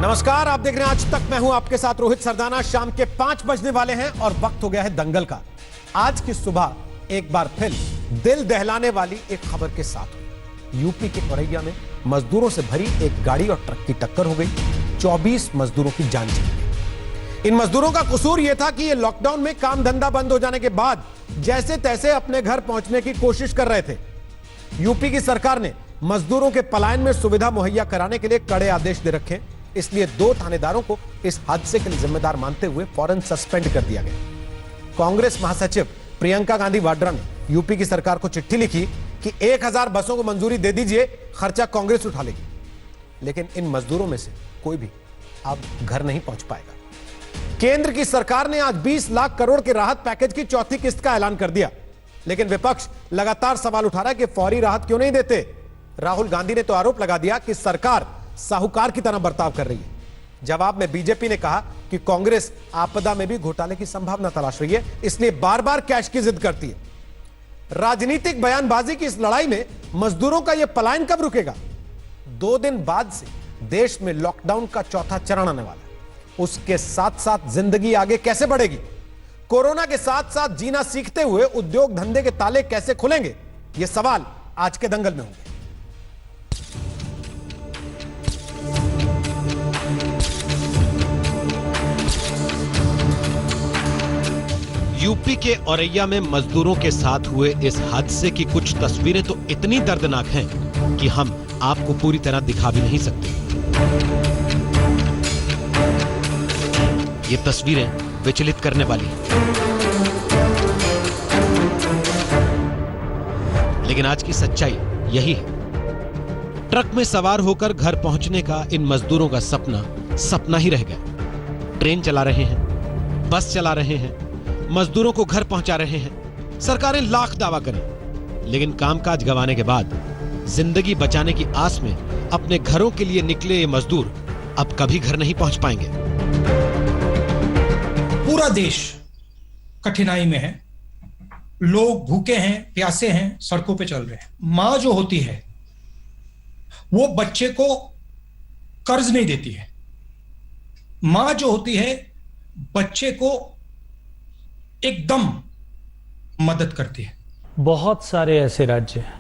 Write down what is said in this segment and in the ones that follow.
नमस्कार, आप देख रहे हैं आज तक। मैं हूं आपके साथ रोहित सरदाना। शाम के 5 बजने वाले हैं और वक्त हो गया है दंगल का। आज की सुबह एक बार फिर दिल दहलाने वाली एक खबर के साथ यूपी के औरैया में मजदूरों से भरी एक गाड़ी और ट्रक की टक्कर हो गई। 24 मजदूरों की जान चली गई। इन मजदूरों का कसूर यह था कि ये लॉकडाउन में काम धंधा बंद हो जाने के बाद जैसे तैसे अपने घर पहुंचने की कोशिश कर रहे थे। यूपी की सरकार ने मजदूरों के पलायन में सुविधा मुहैया कराने के लिए कड़े आदेश दे रखे, इसलिए 2 थानेदारों को इस हादसे के लिए जिम्मेदार मानते हुए फौरन सस्पेंड कर दिया गया। कांग्रेस महासचिव प्रियंका गांधी वाड्रा ने यूपी की सरकार को चिट्ठी लिखी कि 1000 बसों को मंजूरी दे दीजिए, खर्चा कांग्रेस उठा लेगी। लेकिन इन मजदूरों में से कोई भी अब घर नहीं पहुंच पाएगा। केंद्र की सरकार ने आज 20 लाख करोड़ के राहत पैकेज की चौथी किस्त का ऐलान कर दिया, लेकिन विपक्ष लगातार सवाल उठा रहा है कि फौरी राहत क्यों नहीं देते। राहुल गांधी ने तो आरोप लगा दिया कि सरकार साहूकार की तरह बर्ताव कर रही है। जवाब में बीजेपी ने कहा कि कांग्रेस आपदा में भी घोटाले की संभावना तलाश रही है, इसलिए बार बार कैश की जिद करती है। राजनीतिक बयानबाजी की इस लड़ाई में मजदूरों का यह पलायन कब रुकेगा? 2 दिन बाद से देश में लॉकडाउन का चौथा चरण आने वाला है। उसके साथ साथ जिंदगी आगे कैसे बढ़ेगी? कोरोना के साथ साथ जीना सीखते हुए उद्योग धंधे के ताले कैसे खुलेंगे? यह सवाल आज के दंगल में होंगे। यूपी के औरैया में मजदूरों के साथ हुए इस हादसे की कुछ तस्वीरें तो इतनी दर्दनाक हैं कि हम आपको पूरी तरह दिखा भी नहीं सकते। ये तस्वीरें विचलित करने वाली हैं। लेकिन आज की सच्चाई यही है। ट्रक में सवार होकर घर पहुंचने का इन मजदूरों का सपना ही रह गया। ट्रेन चला रहे हैं, बस चला रहे हैं, मजदूरों को घर पहुंचा रहे हैं। सरकारें लाख दावा करें, लेकिन कामकाज गंवाने के बाद जिंदगी बचाने की आस में अपने घरों के लिए निकले ये मजदूर अब कभी घर नहीं पहुंच पाएंगे। पूरा देश कठिनाई में है, लोग भूखे हैं, प्यासे हैं, सड़कों पे चल रहे हैं। मां जो होती है वो बच्चे को कर्ज नहीं देती है। मां जो होती है बच्चे को एकदम मदद करती है। बहुत सारे ऐसे राज्य हैं,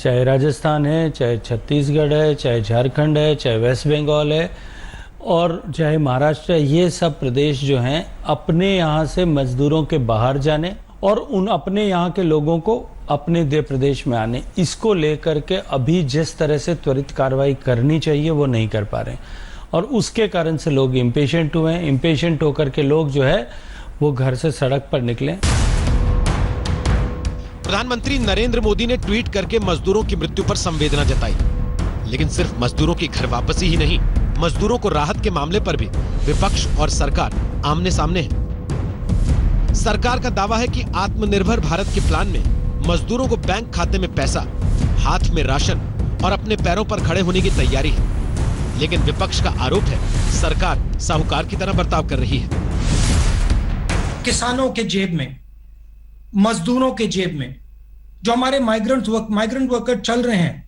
चाहे राजस्थान है, चाहे छत्तीसगढ़ है, चाहे झारखंड है, चाहे वेस्ट बंगाल है और चाहे महाराष्ट्र है। ये सब प्रदेश जो हैं अपने यहाँ से मजदूरों के बाहर जाने और उन अपने यहाँ के लोगों को अपने देश प्रदेश में आने, इसको लेकर के अभी जिस तरह से त्वरित कार्रवाई करनी चाहिए वो नहीं कर पा रहे हैं और उसके कारण से लोग इम्पेशेंट हुए हैं। इम्पेशेंट होकर के लोग जो है वो घर से सड़क पर निकले। प्रधानमंत्री नरेंद्र मोदी ने ट्वीट करके मजदूरों की मृत्यु पर संवेदना जताई, लेकिन सिर्फ मजदूरों की घर वापसी ही नहीं, मजदूरों को राहत के मामले पर भी विपक्ष और सरकार आमने सामने है। सरकार का दावा है कि आत्मनिर्भर भारत के प्लान में मजदूरों को बैंक खाते में पैसा, हाथ में राशन और अपने पैरों पर खड़े होने की तैयारी है। लेकिन विपक्ष का आरोप है सरकार साहूकार की तरह बर्ताव कर रही है। किसानों के जेब में, मजदूरों के जेब में, जो हमारे माइग्रेंट वर्कर चल रहे हैं,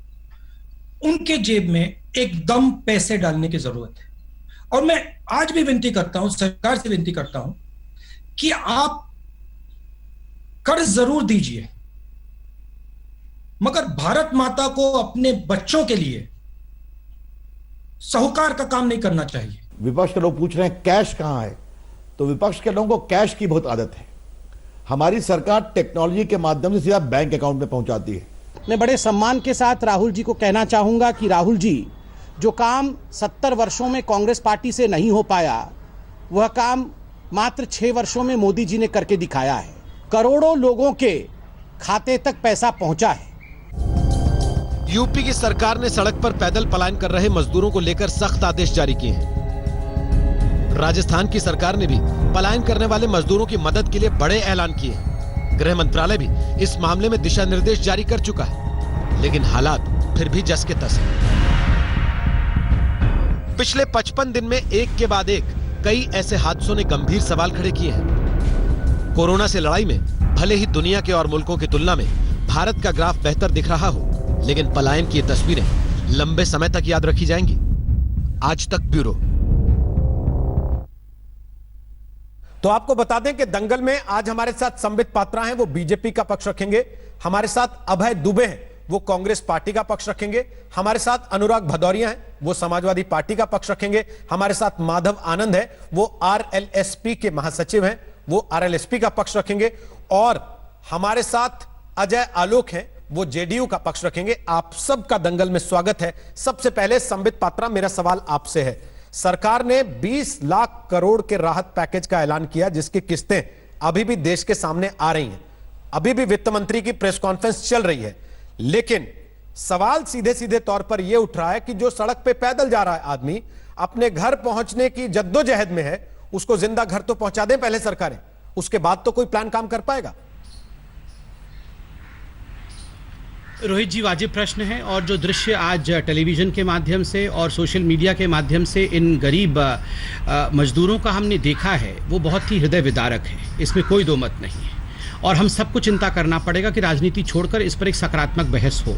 उनके जेब में एकदम पैसे डालने की जरूरत है। और मैं आज भी विनती करता हूं, सरकार से विनती करता हूं कि आप कर्ज जरूर दीजिए, मगर भारत माता को अपने बच्चों के लिए साहूकार का काम नहीं करना चाहिए। विपक्ष के लोग पूछ रहे हैं कैश कहां है, तो विपक्ष के लोगों को कैश की बहुत आदत है। हमारी सरकार टेक्नोलॉजी के माध्यम से सीधा बैंक अकाउंट में पहुंचाती है। मैं बड़े सम्मान के साथ राहुल जी को कहना चाहूंगा कि राहुल जी, जो काम 70 वर्षों में कांग्रेस पार्टी से नहीं हो पाया, वह काम मात्र 6 वर्षों में मोदी जी ने करके दिखाया है। करोड़ों लोगों के खाते तक पैसा पहुंचा है। यूपी की सरकार ने सड़क पर पैदल पलायन कर रहे मजदूरों को लेकर सख्त आदेश जारी किए हैं। राजस्थान की सरकार ने भी पलायन करने वाले मजदूरों की मदद के लिए बड़े ऐलान किए। गृह मंत्रालय भी इस मामले में दिशा निर्देश जारी कर चुका है, लेकिन हालात फिर भी जस के तस हैं। पिछले 55 दिन में एक के बाद एक कई ऐसे हादसों ने गंभीर सवाल खड़े किए हैं। कोरोना से लड़ाई में भले ही दुनिया के और मुल्कों की तुलना में भारत का ग्राफ बेहतर दिख रहा हो, लेकिन पलायन की ये तस्वीरें लंबे समय तक याद रखी जाएंगी। आज तक ब्यूरो। तो आपको बता दें कि दंगल में आज हमारे साथ संबित पात्रा हैं, वो बीजेपी का पक्ष रखेंगे। हमारे साथ अभय दुबे हैं, वो कांग्रेस पार्टी का पक्ष रखेंगे। हमारे साथ अनुराग भदौरिया हैं, वो समाजवादी पार्टी का पक्ष रखेंगे। हमारे साथ माधव आनंद है, वो आरएलएसपी के महासचिव हैं, वो आरएलएसपी का पक्ष रखेंगे। और हमारे साथ अजय आलोक हैं, वो जेडीयू का पक्ष रखेंगे। आप सबका दंगल में स्वागत है। सबसे पहले संबित पात्रा, मेरा सवाल आपसे है। सरकार ने 20 लाख करोड़ के राहत पैकेज का ऐलान किया, जिसकी किस्तें अभी भी देश के सामने आ रही हैं। अभी भी वित्त मंत्री की प्रेस कॉन्फ्रेंस चल रही है, लेकिन सवाल सीधे सीधे तौर पर यह उठ रहा है कि जो सड़क पे पैदल जा रहा है आदमी, अपने घर पहुंचने की जद्दोजहद में है, उसको जिंदा घर तो पहुंचा दें पहले सरकारें, उसके बाद तो कोई प्लान काम कर पाएगा। रोहित जी, वाजिब प्रश्न है। और जो दृश्य आज टेलीविज़न के माध्यम से और सोशल मीडिया के माध्यम से इन गरीब मजदूरों का हमने देखा है, वो बहुत ही हृदय विदारक है, इसमें कोई दो मत नहीं है। और हम सबको चिंता करना पड़ेगा कि राजनीति छोड़कर इस पर एक सकारात्मक बहस हो।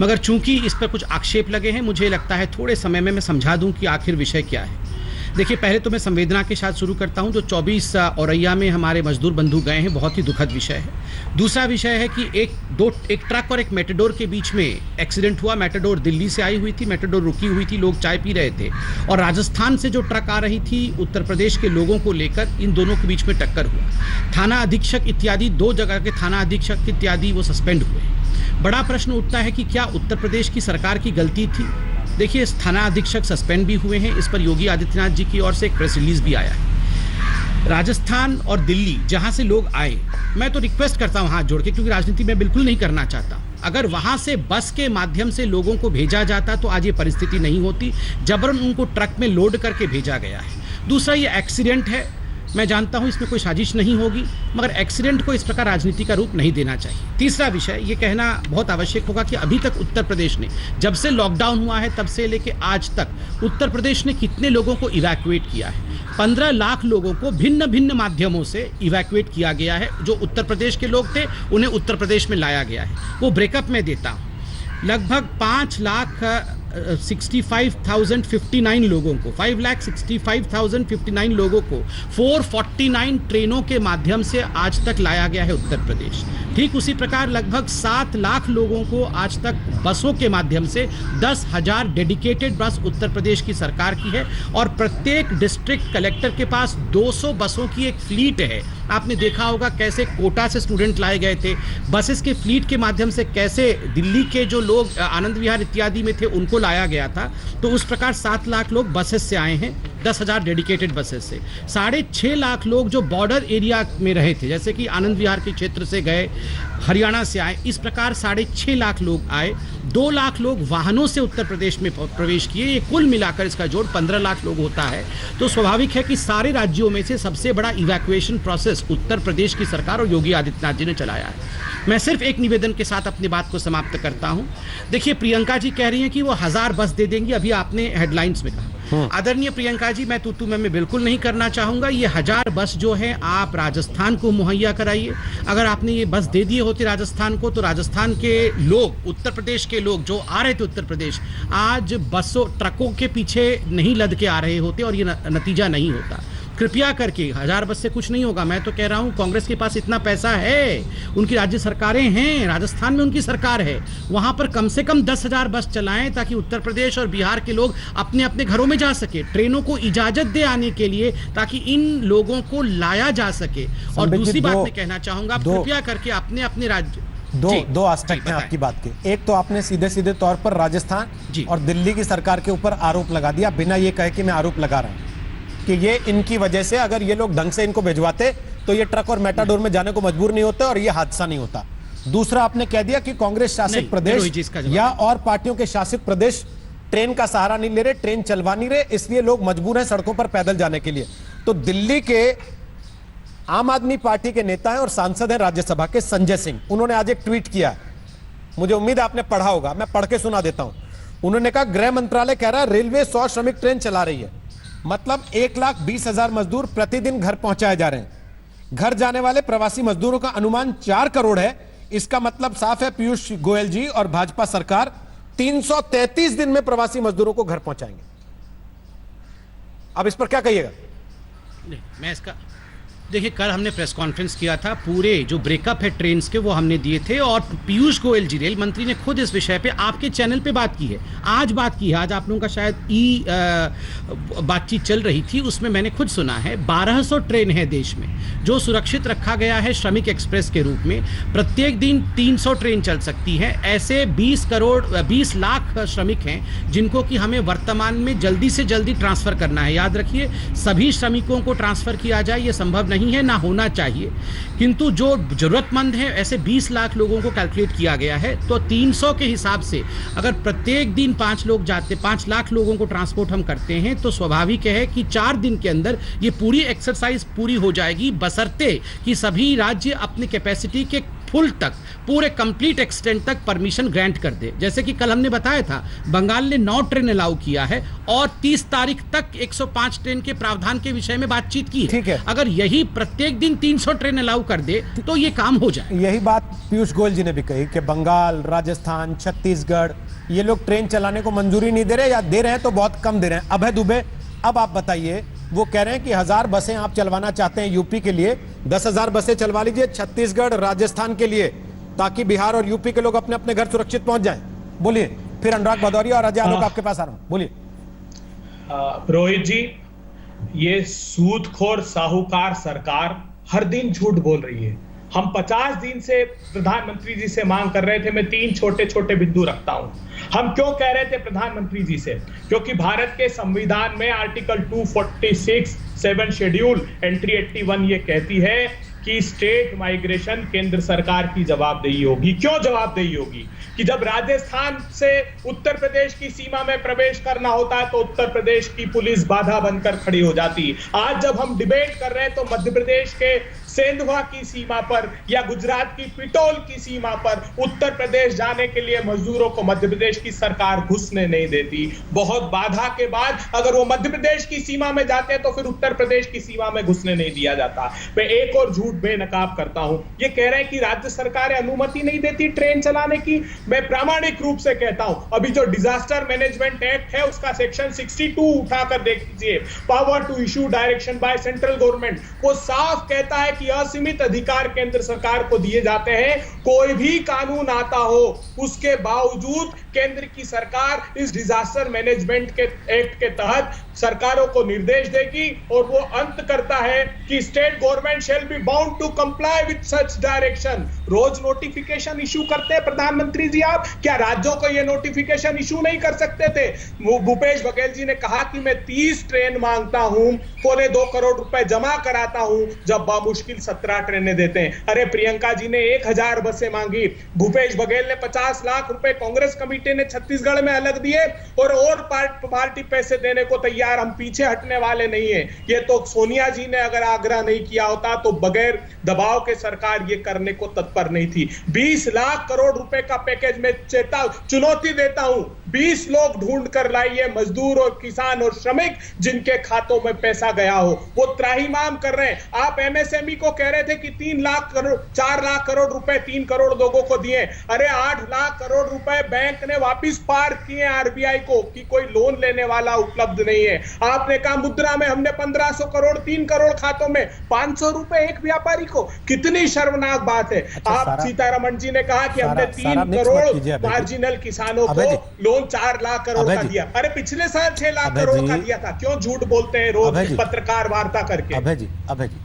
मगर चूंकि इस पर कुछ आक्षेप लगे हैं, मुझे लगता है थोड़े समय में मैं समझा दूं कि आखिर विषय क्या है। देखिए, पहले तो मैं संवेदना के साथ शुरू करता हूं। जो 24 औरैया में हमारे मजदूर बंधु गए हैं, बहुत ही दुखद विषय है। दूसरा विषय है कि एक ट्रक और एक मेटाडोर के बीच में एक्सीडेंट हुआ। मेटाडोर दिल्ली से आई हुई थी, मेटाडोर रुकी हुई थी, लोग चाय पी रहे थे, और राजस्थान से जो ट्रक आ रही थी उत्तर प्रदेश के लोगों को लेकर, इन दोनों के बीच में टक्कर हुआ। थाना अधीक्षक इत्यादि, 2 जगह के थाना अधीक्षक इत्यादि वो सस्पेंड हुए। बड़ा प्रश्न उठता है कि क्या उत्तर प्रदेश की सरकार की गलती थी? देखिए, इस थाना अधीक्षक सस्पेंड भी हुए हैं। इस पर योगी आदित्यनाथ जी की ओर से एक प्रेस रिलीज भी आया है। राजस्थान और दिल्ली जहां से लोग आए, मैं तो रिक्वेस्ट करता हूं हाथ जोड़ के, क्योंकि राजनीति मैं बिल्कुल नहीं करना चाहता। अगर वहां से बस के माध्यम से लोगों को भेजा जाता तो आज ये परिस्थिति नहीं होती। जबरन उनको ट्रक में लोड करके भेजा गया है। दूसरा, ये एक्सीडेंट है, मैं जानता हूं इसमें कोई साजिश नहीं होगी, मगर एक्सीडेंट को इस प्रकार राजनीति का रूप नहीं देना चाहिए। तीसरा विषय ये कहना बहुत आवश्यक होगा कि अभी तक उत्तर प्रदेश ने, जब से लॉकडाउन हुआ है तब से लेके आज तक, उत्तर प्रदेश ने कितने लोगों को इवैक्यूएट किया है? 15 लाख लोगों को भिन्न भिन्न माध्यमों से इवैक्यूएट किया गया है। जो उत्तर प्रदेश के लोग थे उन्हें उत्तर प्रदेश में लाया गया है। वो ब्रेकअप में देता हूँ, लगभग 5,65,059 लोगों को, 5,65,059 लोगों को 449 ट्रेनों के माध्यम से आज तक लाया गया है उत्तर प्रदेश। ठीक उसी प्रकार लगभग 7 लाख लोगों को आज तक बसों के माध्यम से, 10,000 डेडिकेटेड बस उत्तर प्रदेश की सरकार की है, और प्रत्येक डिस्ट्रिक्ट कलेक्टर के पास 200 बसों की एक फ्लीट है। आपने देखा होगा कैसे कोटा से स्टूडेंट लाए गए थे, बसेस के फ्लीट के माध्यम से कैसे दिल्ली के जो लोग आनंद विहार इत्यादि में थे उनको लाया गया था। तो उस प्रकार 7 लाख लोग बसेस से आए हैं, 10,000 डेडिकेटेड बसेस से। 6.5 लाख लोग जो बॉर्डर एरिया में रहे थे, जैसे कि आनंद विहार के क्षेत्र से गए, हरियाणा से आए, इस प्रकार 6.5 लाख लोग आए। 2 लाख लोग वाहनों से उत्तर प्रदेश में प्रवेश किए। ये कुल मिलाकर इसका जोड़ 15 लाख लोग होता है। तो स्वाभाविक है कि सारे राज्यों में से सबसे बड़ा इवैक्यूएशन प्रोसेस उत्तर प्रदेश की सरकार और योगी आदित्यनाथ जी ने चलाया है। मैं सिर्फ एक निवेदन के साथ अपनी बात को समाप्त करता हूं। देखिए, प्रियंका जी कह रही हैं कि वो 1000 बस दे देंगी, अभी आपने हेडलाइंस में कहा। आदरणीय प्रियंका जी, मैं तू मैं बिल्कुल नहीं करना चाहूंगा। ये 1000 बस जो है आप राजस्थान को मुहैया कराइए। अगर आपने ये बस दे दिए होते राजस्थान को, तो राजस्थान के लोग, उत्तर प्रदेश के लोग जो आ रहे थे उत्तर प्रदेश, आज बसों ट्रकों के पीछे नहीं लद के आ रहे होते और ये नतीजा नहीं होता। कृपया करके 1000 बस से कुछ नहीं होगा। मैं तो कह रहा हूं कांग्रेस के पास इतना पैसा है, उनकी राज्य सरकारें हैं, राजस्थान में उनकी सरकार है, वहां पर कम से कम 10,000 बस चलाएं ताकि उत्तर प्रदेश और बिहार के लोग अपने अपने घरों में जा सके। ट्रेनों को इजाजत दे आने के लिए, ताकि इन लोगों को लाया जा सके। और दूसरी बात मैं कहना चाहूंगा, कृपया करके अपने अपने राज्य, दो एस्पेक्ट हैं आपकी बात के। एक तो आपने सीधे सीधे तौर पर राजस्थान और दिल्ली की सरकार के ऊपर आरोप लगा दिया, बिना ये कहे कि मैं आरोप लगा रहा हूं कि ये इनकी वजह से, अगर ये लोग ढंग से इनको भिजवाते तो ये ट्रक और मेटाडोर में जाने को मजबूर नहीं होते और ये हादसा नहीं होता। दूसरा, आपने कह दिया कि कांग्रेस शासित प्रदेश या और पार्टियों के शासित प्रदेश ट्रेन का सहारा नहीं ले रहे, ट्रेन चलवा नहीं रहे, इसलिए लोग मजबूर हैं सड़कों पर पैदल जाने के लिए। तो दिल्ली के आम आदमी पार्टी के नेता हैं और सांसद हैं राज्यसभा के संजय सिंह, उन्होंने आज एक ट्वीट किया, मुझे उम्मीद है आपने पढ़ा होगा, मैं पढ़ के सुना देता हूं। उन्होंने कहा, गृह मंत्रालय कह रहा है रेलवे 100 श्रमिक ट्रेन चला रही है, मतलब 1,20,000 मजदूर प्रतिदिन घर पहुंचाए जा रहे हैं। घर जाने वाले प्रवासी मजदूरों का अनुमान 4 करोड़ है। इसका मतलब साफ है, पीयूष गोयल जी और भाजपा सरकार 333 दिन में प्रवासी मजदूरों को घर पहुंचाएंगे। अब इस पर क्या कहिएगा? नहीं, मैं इसका देखिए, कल हमने प्रेस कॉन्फ्रेंस किया था, पूरे जो ब्रेकअप है ट्रेन्स के वो हमने दिए थे, और पीयूष गोयल जी रेल मंत्री ने खुद इस विषय पे आपके चैनल पे बात की है, आज बात की है। आज आप लोगों का शायद बातचीत चल रही थी, उसमें मैंने खुद सुना है 1200 ट्रेन है देश में जो सुरक्षित रखा गया है श्रमिक एक्सप्रेस के रूप में। प्रत्येक दिन 300 ट्रेन चल सकती है। ऐसे 20 लाख श्रमिक हैं जिनको कि हमें वर्तमान में जल्दी से जल्दी ट्रांसफर करना है। याद रखिए, सभी श्रमिकों को ट्रांसफर किया जाए ये संभव नहीं है, ना होना चाहिए, किंतु जो जरूरतमंद है ऐसे 20 लाख लोगों को कैलकुलेट किया गया है। तो 300 के हिसाब से अगर प्रत्येक दिन 5 लाख लोगों को ट्रांसपोर्ट हम करते हैं तो स्वाभाविक है कि 4 दिन के अंदर ये पूरी एक्सरसाइज पूरी हो जाएगी, बशर्ते कि सभी राज्य अपनी कैपेसिटी के फुल तक, पूरे कंप्लीट एक्सटेंट तक परमिशन ग्रांट कर दे। जैसे कि कल हमने बताया था, बंगाल ने 9 ट्रेन अलाउ किया है और 30 तारीख तक 105 ट्रेन के प्रावधान के विषय में बातचीत की ठीक है। अगर यही प्रत्येक दिन 300 ट्रेन अलाउ कर दे तो ये काम हो जाए। यही बात पीयूष गोयल जी ने भी कही कि बंगाल, राजस्थान, छत्तीसगढ़ ये लोग ट्रेन चलाने को मंजूरी नहीं दे रहे, या दे रहे हैं तो बहुत कम दे रहे हैं। अभय दुबे, अब आप बताइए, वो कह रहे हैं कि 1000 बसें आप चलवाना चाहते हैं यूपी के लिए, 10,000 बसें चलवा लीजिए छत्तीसगढ़, राजस्थान के लिए, ताकि बिहार और यूपी के लोग अपने अपने घर सुरक्षित पहुंच जाएं। बोलिए। फिर अनुराग भदौरिया और अजय आलोक आपके पास आ रहा हूं, बोलिए। रोहित जी, ये सूदखोर साहूकार सरकार हर दिन झूठ बोल रही है। हम 50 दिन से प्रधानमंत्री जी से मांग कर रहे थे, मैं 3 छोटे छोटे बिंदु रखता हूं। हम क्यों कह रहे थे प्रधानमंत्री जी से? क्योंकि भारत के संविधान में आर्टिकल 246 7 शेड्यूल एंट्री 81 ये कहती है कि स्टेट माइग्रेशन केंद्र सरकार की जवाबदेही होगी। क्यों जवाबदेही होगी? कि जब राजस्थान से उत्तर प्रदेश की सीमा में प्रवेश करना होता है तो उत्तर प्रदेश की पुलिस बाधा बनकर खड़ी हो जाती है। आज जब हम डिबेट कर रहे हैं तो मध्य प्रदेश के सेंधवा की सीमा पर या गुजरात की पिटोल की सीमा पर उत्तर प्रदेश जाने के लिए मजदूरों को मध्य प्रदेश की सरकार घुसने नहीं देती। बहुत बाधा के बाद अगर वो मध्य प्रदेश की सीमा में जाते हैं तो फिर उत्तर प्रदेश की सीमा में घुसने नहीं दिया जाता। मैं एक और झूठ बेनकाब करता हूं, ये कह रहे हैं कि राज्य सरकारें अनुमति नहीं देती ट्रेन चलाने की। मैं प्रामाणिक रूप से कहता हूं, अभी जो डिजास्टर मैनेजमेंट एक्ट है उसका सेक्शन 62 उठाकर देख लीजिए, power to issue direction by central government, वो साफ कहता है कि असीमित अधिकार केंद्र सरकार को दिए जाते हैं। कोई भी कानून आता हो उसके बावजूद केंद्र की सरकार इस डिजास्टर मैनेजमेंट के एक्ट के तहत सरकारों को निर्देश देगी और वो अंत करता है कि state government shall be bound to comply with such direction. रोज नोटिफिकेशन इशू करते हैं प्रधानमंत्री जी आप, क्या राज्यों को ये नोटिफिकेशन इशू नहीं कर सकते थे? भूपेश बघेल जी ने कहा कि मैं 30 ट्रेन मांगता हूं, 2.25 करोड़ रुपए जमा कराता हूं, जब बामुश्किल 17 ट्रेनें देते हैं। अरे प्रियंका जी ने 1000 बसें मांगी, भूपेश बघेल ने 50 लाख रुपए कांग्रेस कमेटी ने छत्तीसगढ़ में अलग दिए और पार्टी पैसे देने को तैयार। हम पीछे हटने वाले नहीं है। ये तो सोनिया जी ने अगर आग्रह नहीं किया होता तो बगैर दबाव के सरकार ये करने को तत्पर नहीं थी। 20 लाख करोड़ रुपए का पैकेज में चुनौती देता हूं, 20 लोग ढूंढ कर लाइए, मजदूर और किसान और श्रमिक जिनके खातों में पैसा गया हो। वो त्राहिमाम कर रहे हैं। आप एमएसएमई को कह रहे थे कि 4 लाख करोड़ रुपए 3 करोड़ लोगों को दिए। अरे 8 लाख करोड़ रुपए बैंक ने वापिस पार्क किए आरबीआई को कि कोई लोन लेने वाला उपलब्ध नहीं है। आपने कहा मुद्रा में हमने 1500 करोड़ 3 करोड़ खातों में 500 रुपए एक व्यापारी को। कितनी शर्मनाक बात है। आप सीतारमण जी ने कहा कि हमने 3 करोड़ मार्जिनल किसानों को लोन 4 लाख करोड़ का दिया। अरे पिछले साल 6 लाख करोड़ का दिया था। क्यों झूठ बोलते हैं रोज पत्रकार वार्ता करके? अभय जी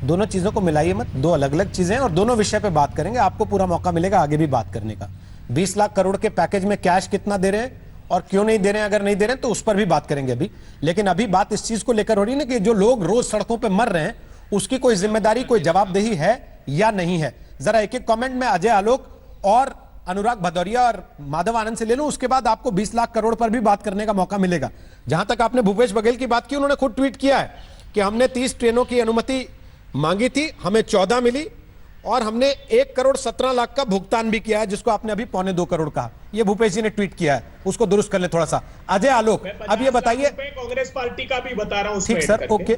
दोनों चीजों को मिलाइए मत, दो अलग अलग चीजें और दोनों विषय पे बात करेंगे। आपको पूरा मौका मिलेगा आगे भी बात करने का। 20 लाख करोड़ के पैकेज में कैश कितना दे रहे हैं और क्यों नहीं दे रहे हैं, अगर नहीं दे रहे हैं तो उस पर भी बात करेंगे अभी। लेकिन अभी बात इस चीज को लेकर हो रही है ना कि जो लोग रोज सड़कों पर मर रहे हैं उसकी कोई जिम्मेदारी, कोई जवाबदेही है या नहीं है। जरा एक एक कमेंट में अजय आलोक और अनुराग भदौरिया और माधव आनंद से ले लूं, उसके बाद आपको 20 लाख करोड़ पर भी बात करने का मौका मिलेगा। जहां तक आपने भूपेश बघेल की बात की, उन्होंने खुद ट्वीट किया है कि हमने 30 ट्रेनों की अनुमति मांगी थी, हमें 14 मिली और हमने 1 करोड़ 17 लाख का भुगतान भी किया है, जिसको आपने अभी 2.25 करोड़ कहा। ये भूपेश जी ने ट्वीट किया है, उसको दुरुस्त कर ले थोड़ा सा। अजय आलोक, अब ये बताइए, कांग्रेस पार्टी का भी बता रहा हूं। ठीक सर, ओके,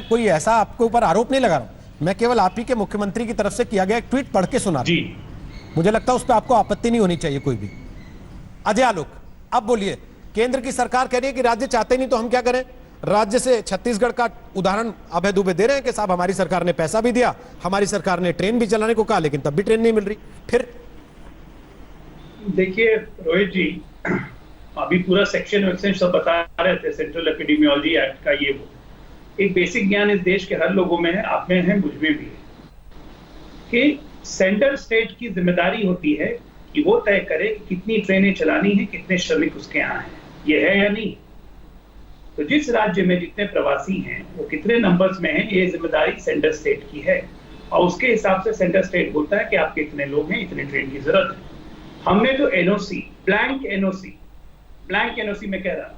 कोई ऐसा आपके ऊपर आरोप नहीं लगा रहा हूं, मैं केवल आप ही के मुख्यमंत्री की तरफ से किया गया एक ट्वीट पढ़ के सुना जी। मुझे लगता है उस पर आपको आपत्ति नहीं होनी चाहिए कोई भी। अजय आलोक, अब बोलिए, केंद्र की सरकार कह रही है कि राज्य चाहते नहीं तो हम क्या करें? राज्य से छत्तीसगढ़ का उदाहरण अभय दुबे दे रहे हैं कि साहब हमारी सरकार ने पैसा भी दिया, हमारी सरकार ने ट्रेन भी चलाने को कहा, लेकिन तब भी ट्रेन नहीं मिल रही। फिर देखिए रोहित जी, अभी पूरा सेक्शन वैक्शन सब बता रहे थे, सेंट्रल एपिडेमियोलॉजी एक्ट का ये वो। एक बेसिक ज्ञान इस देश के हर लोगों में है, आप में है, मुझ में भी है, कि सेंट्रल स्टेट की जिम्मेदारी होती है कि वो तय करे कितनी ट्रेनें चलानी है, कितने श्रमिक उसके यहाँ हैं, ये है या नहीं। तो जिस राज्य में जितने प्रवासी हैं वो कितने नंबर्स में हैं, ये जिम्मेदारी सेंट्रल स्टेट की है, और उसके हिसाब से सेंट्रल स्टेट बोलता है कि आपके इतने लोग हैं, इतने ट्रेन की जरूरत है। हमने तो एनओसी, ब्लैंक एनओसी में कह रहा,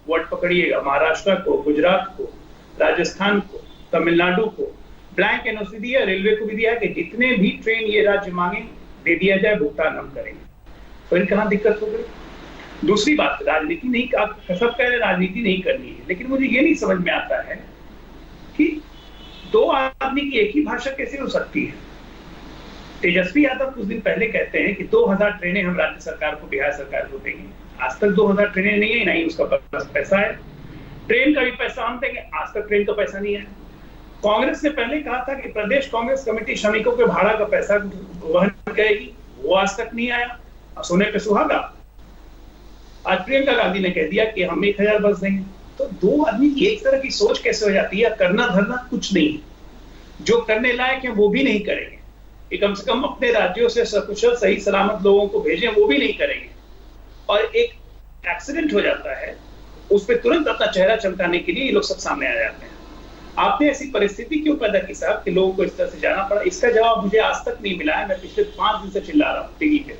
वर्ड पकड़िएगा, महाराष्ट्र को, गुजरात को, राजस्थान को, तमिलनाडु को ब्लैंक एनओसी दिया, रेलवे को भी दिया कि जितने भी ट्रेन ये राज्य मांगे दे दिया जाए, भुगतान हम करेंगे। फिर कहां दिक्कत हो गई? दूसरी बात, राजनीति नहीं, सब कह रहे राजनीति नहीं करनी है, लेकिन मुझे ये नहीं समझ में आता है कि दो आदमी की एक ही भाषा कैसे हो सकती है। तेजस्वी यादव कुछ दिन पहले कहते हैं कि 2000 ट्रेनें हम राज्य सरकार को, बिहार सरकार को देंगे। आज तक 2000 ट्रेनें नहीं है, नहीं उसका पैसा है। ट्रेन का भी पैसा हम देंगे, आज तक ट्रेन का पैसा नहीं है। कांग्रेस ने पहले कहा था कि प्रदेश कांग्रेस कमेटी श्रमिकों के भाड़ा का पैसा वहन करेगी, वो आज तक नहीं आया। सोने पे सुहागा। आज प्रियंका गांधी ने कह दिया कि हम 1000 बस देंगे। तो दो आदमी की एक तरह की सोच कैसे हो जाती है? करना धरना कुछ नहीं, जो करने लायक है वो भी नहीं करेंगे, कि कम से कम अपने राज्यों से सकुशल सही सलामत लोगों को भेजें, वो भी नहीं करेंगे। और एक एक्सीडेंट हो जाता है, उस पर तुरंत अपना चेहरा चमकाने के लिए ये लोग सब सामने आ जाते हैं। आपने ऐसी परिस्थिति क्यों पैदा की साहब कि लोगों को इस तरह से जाना पड़ा? इसका जवाब मुझे आज तक नहीं मिला है। मैं पिछले 5 दिन से चिल्ला रहा हूँ टीवी पे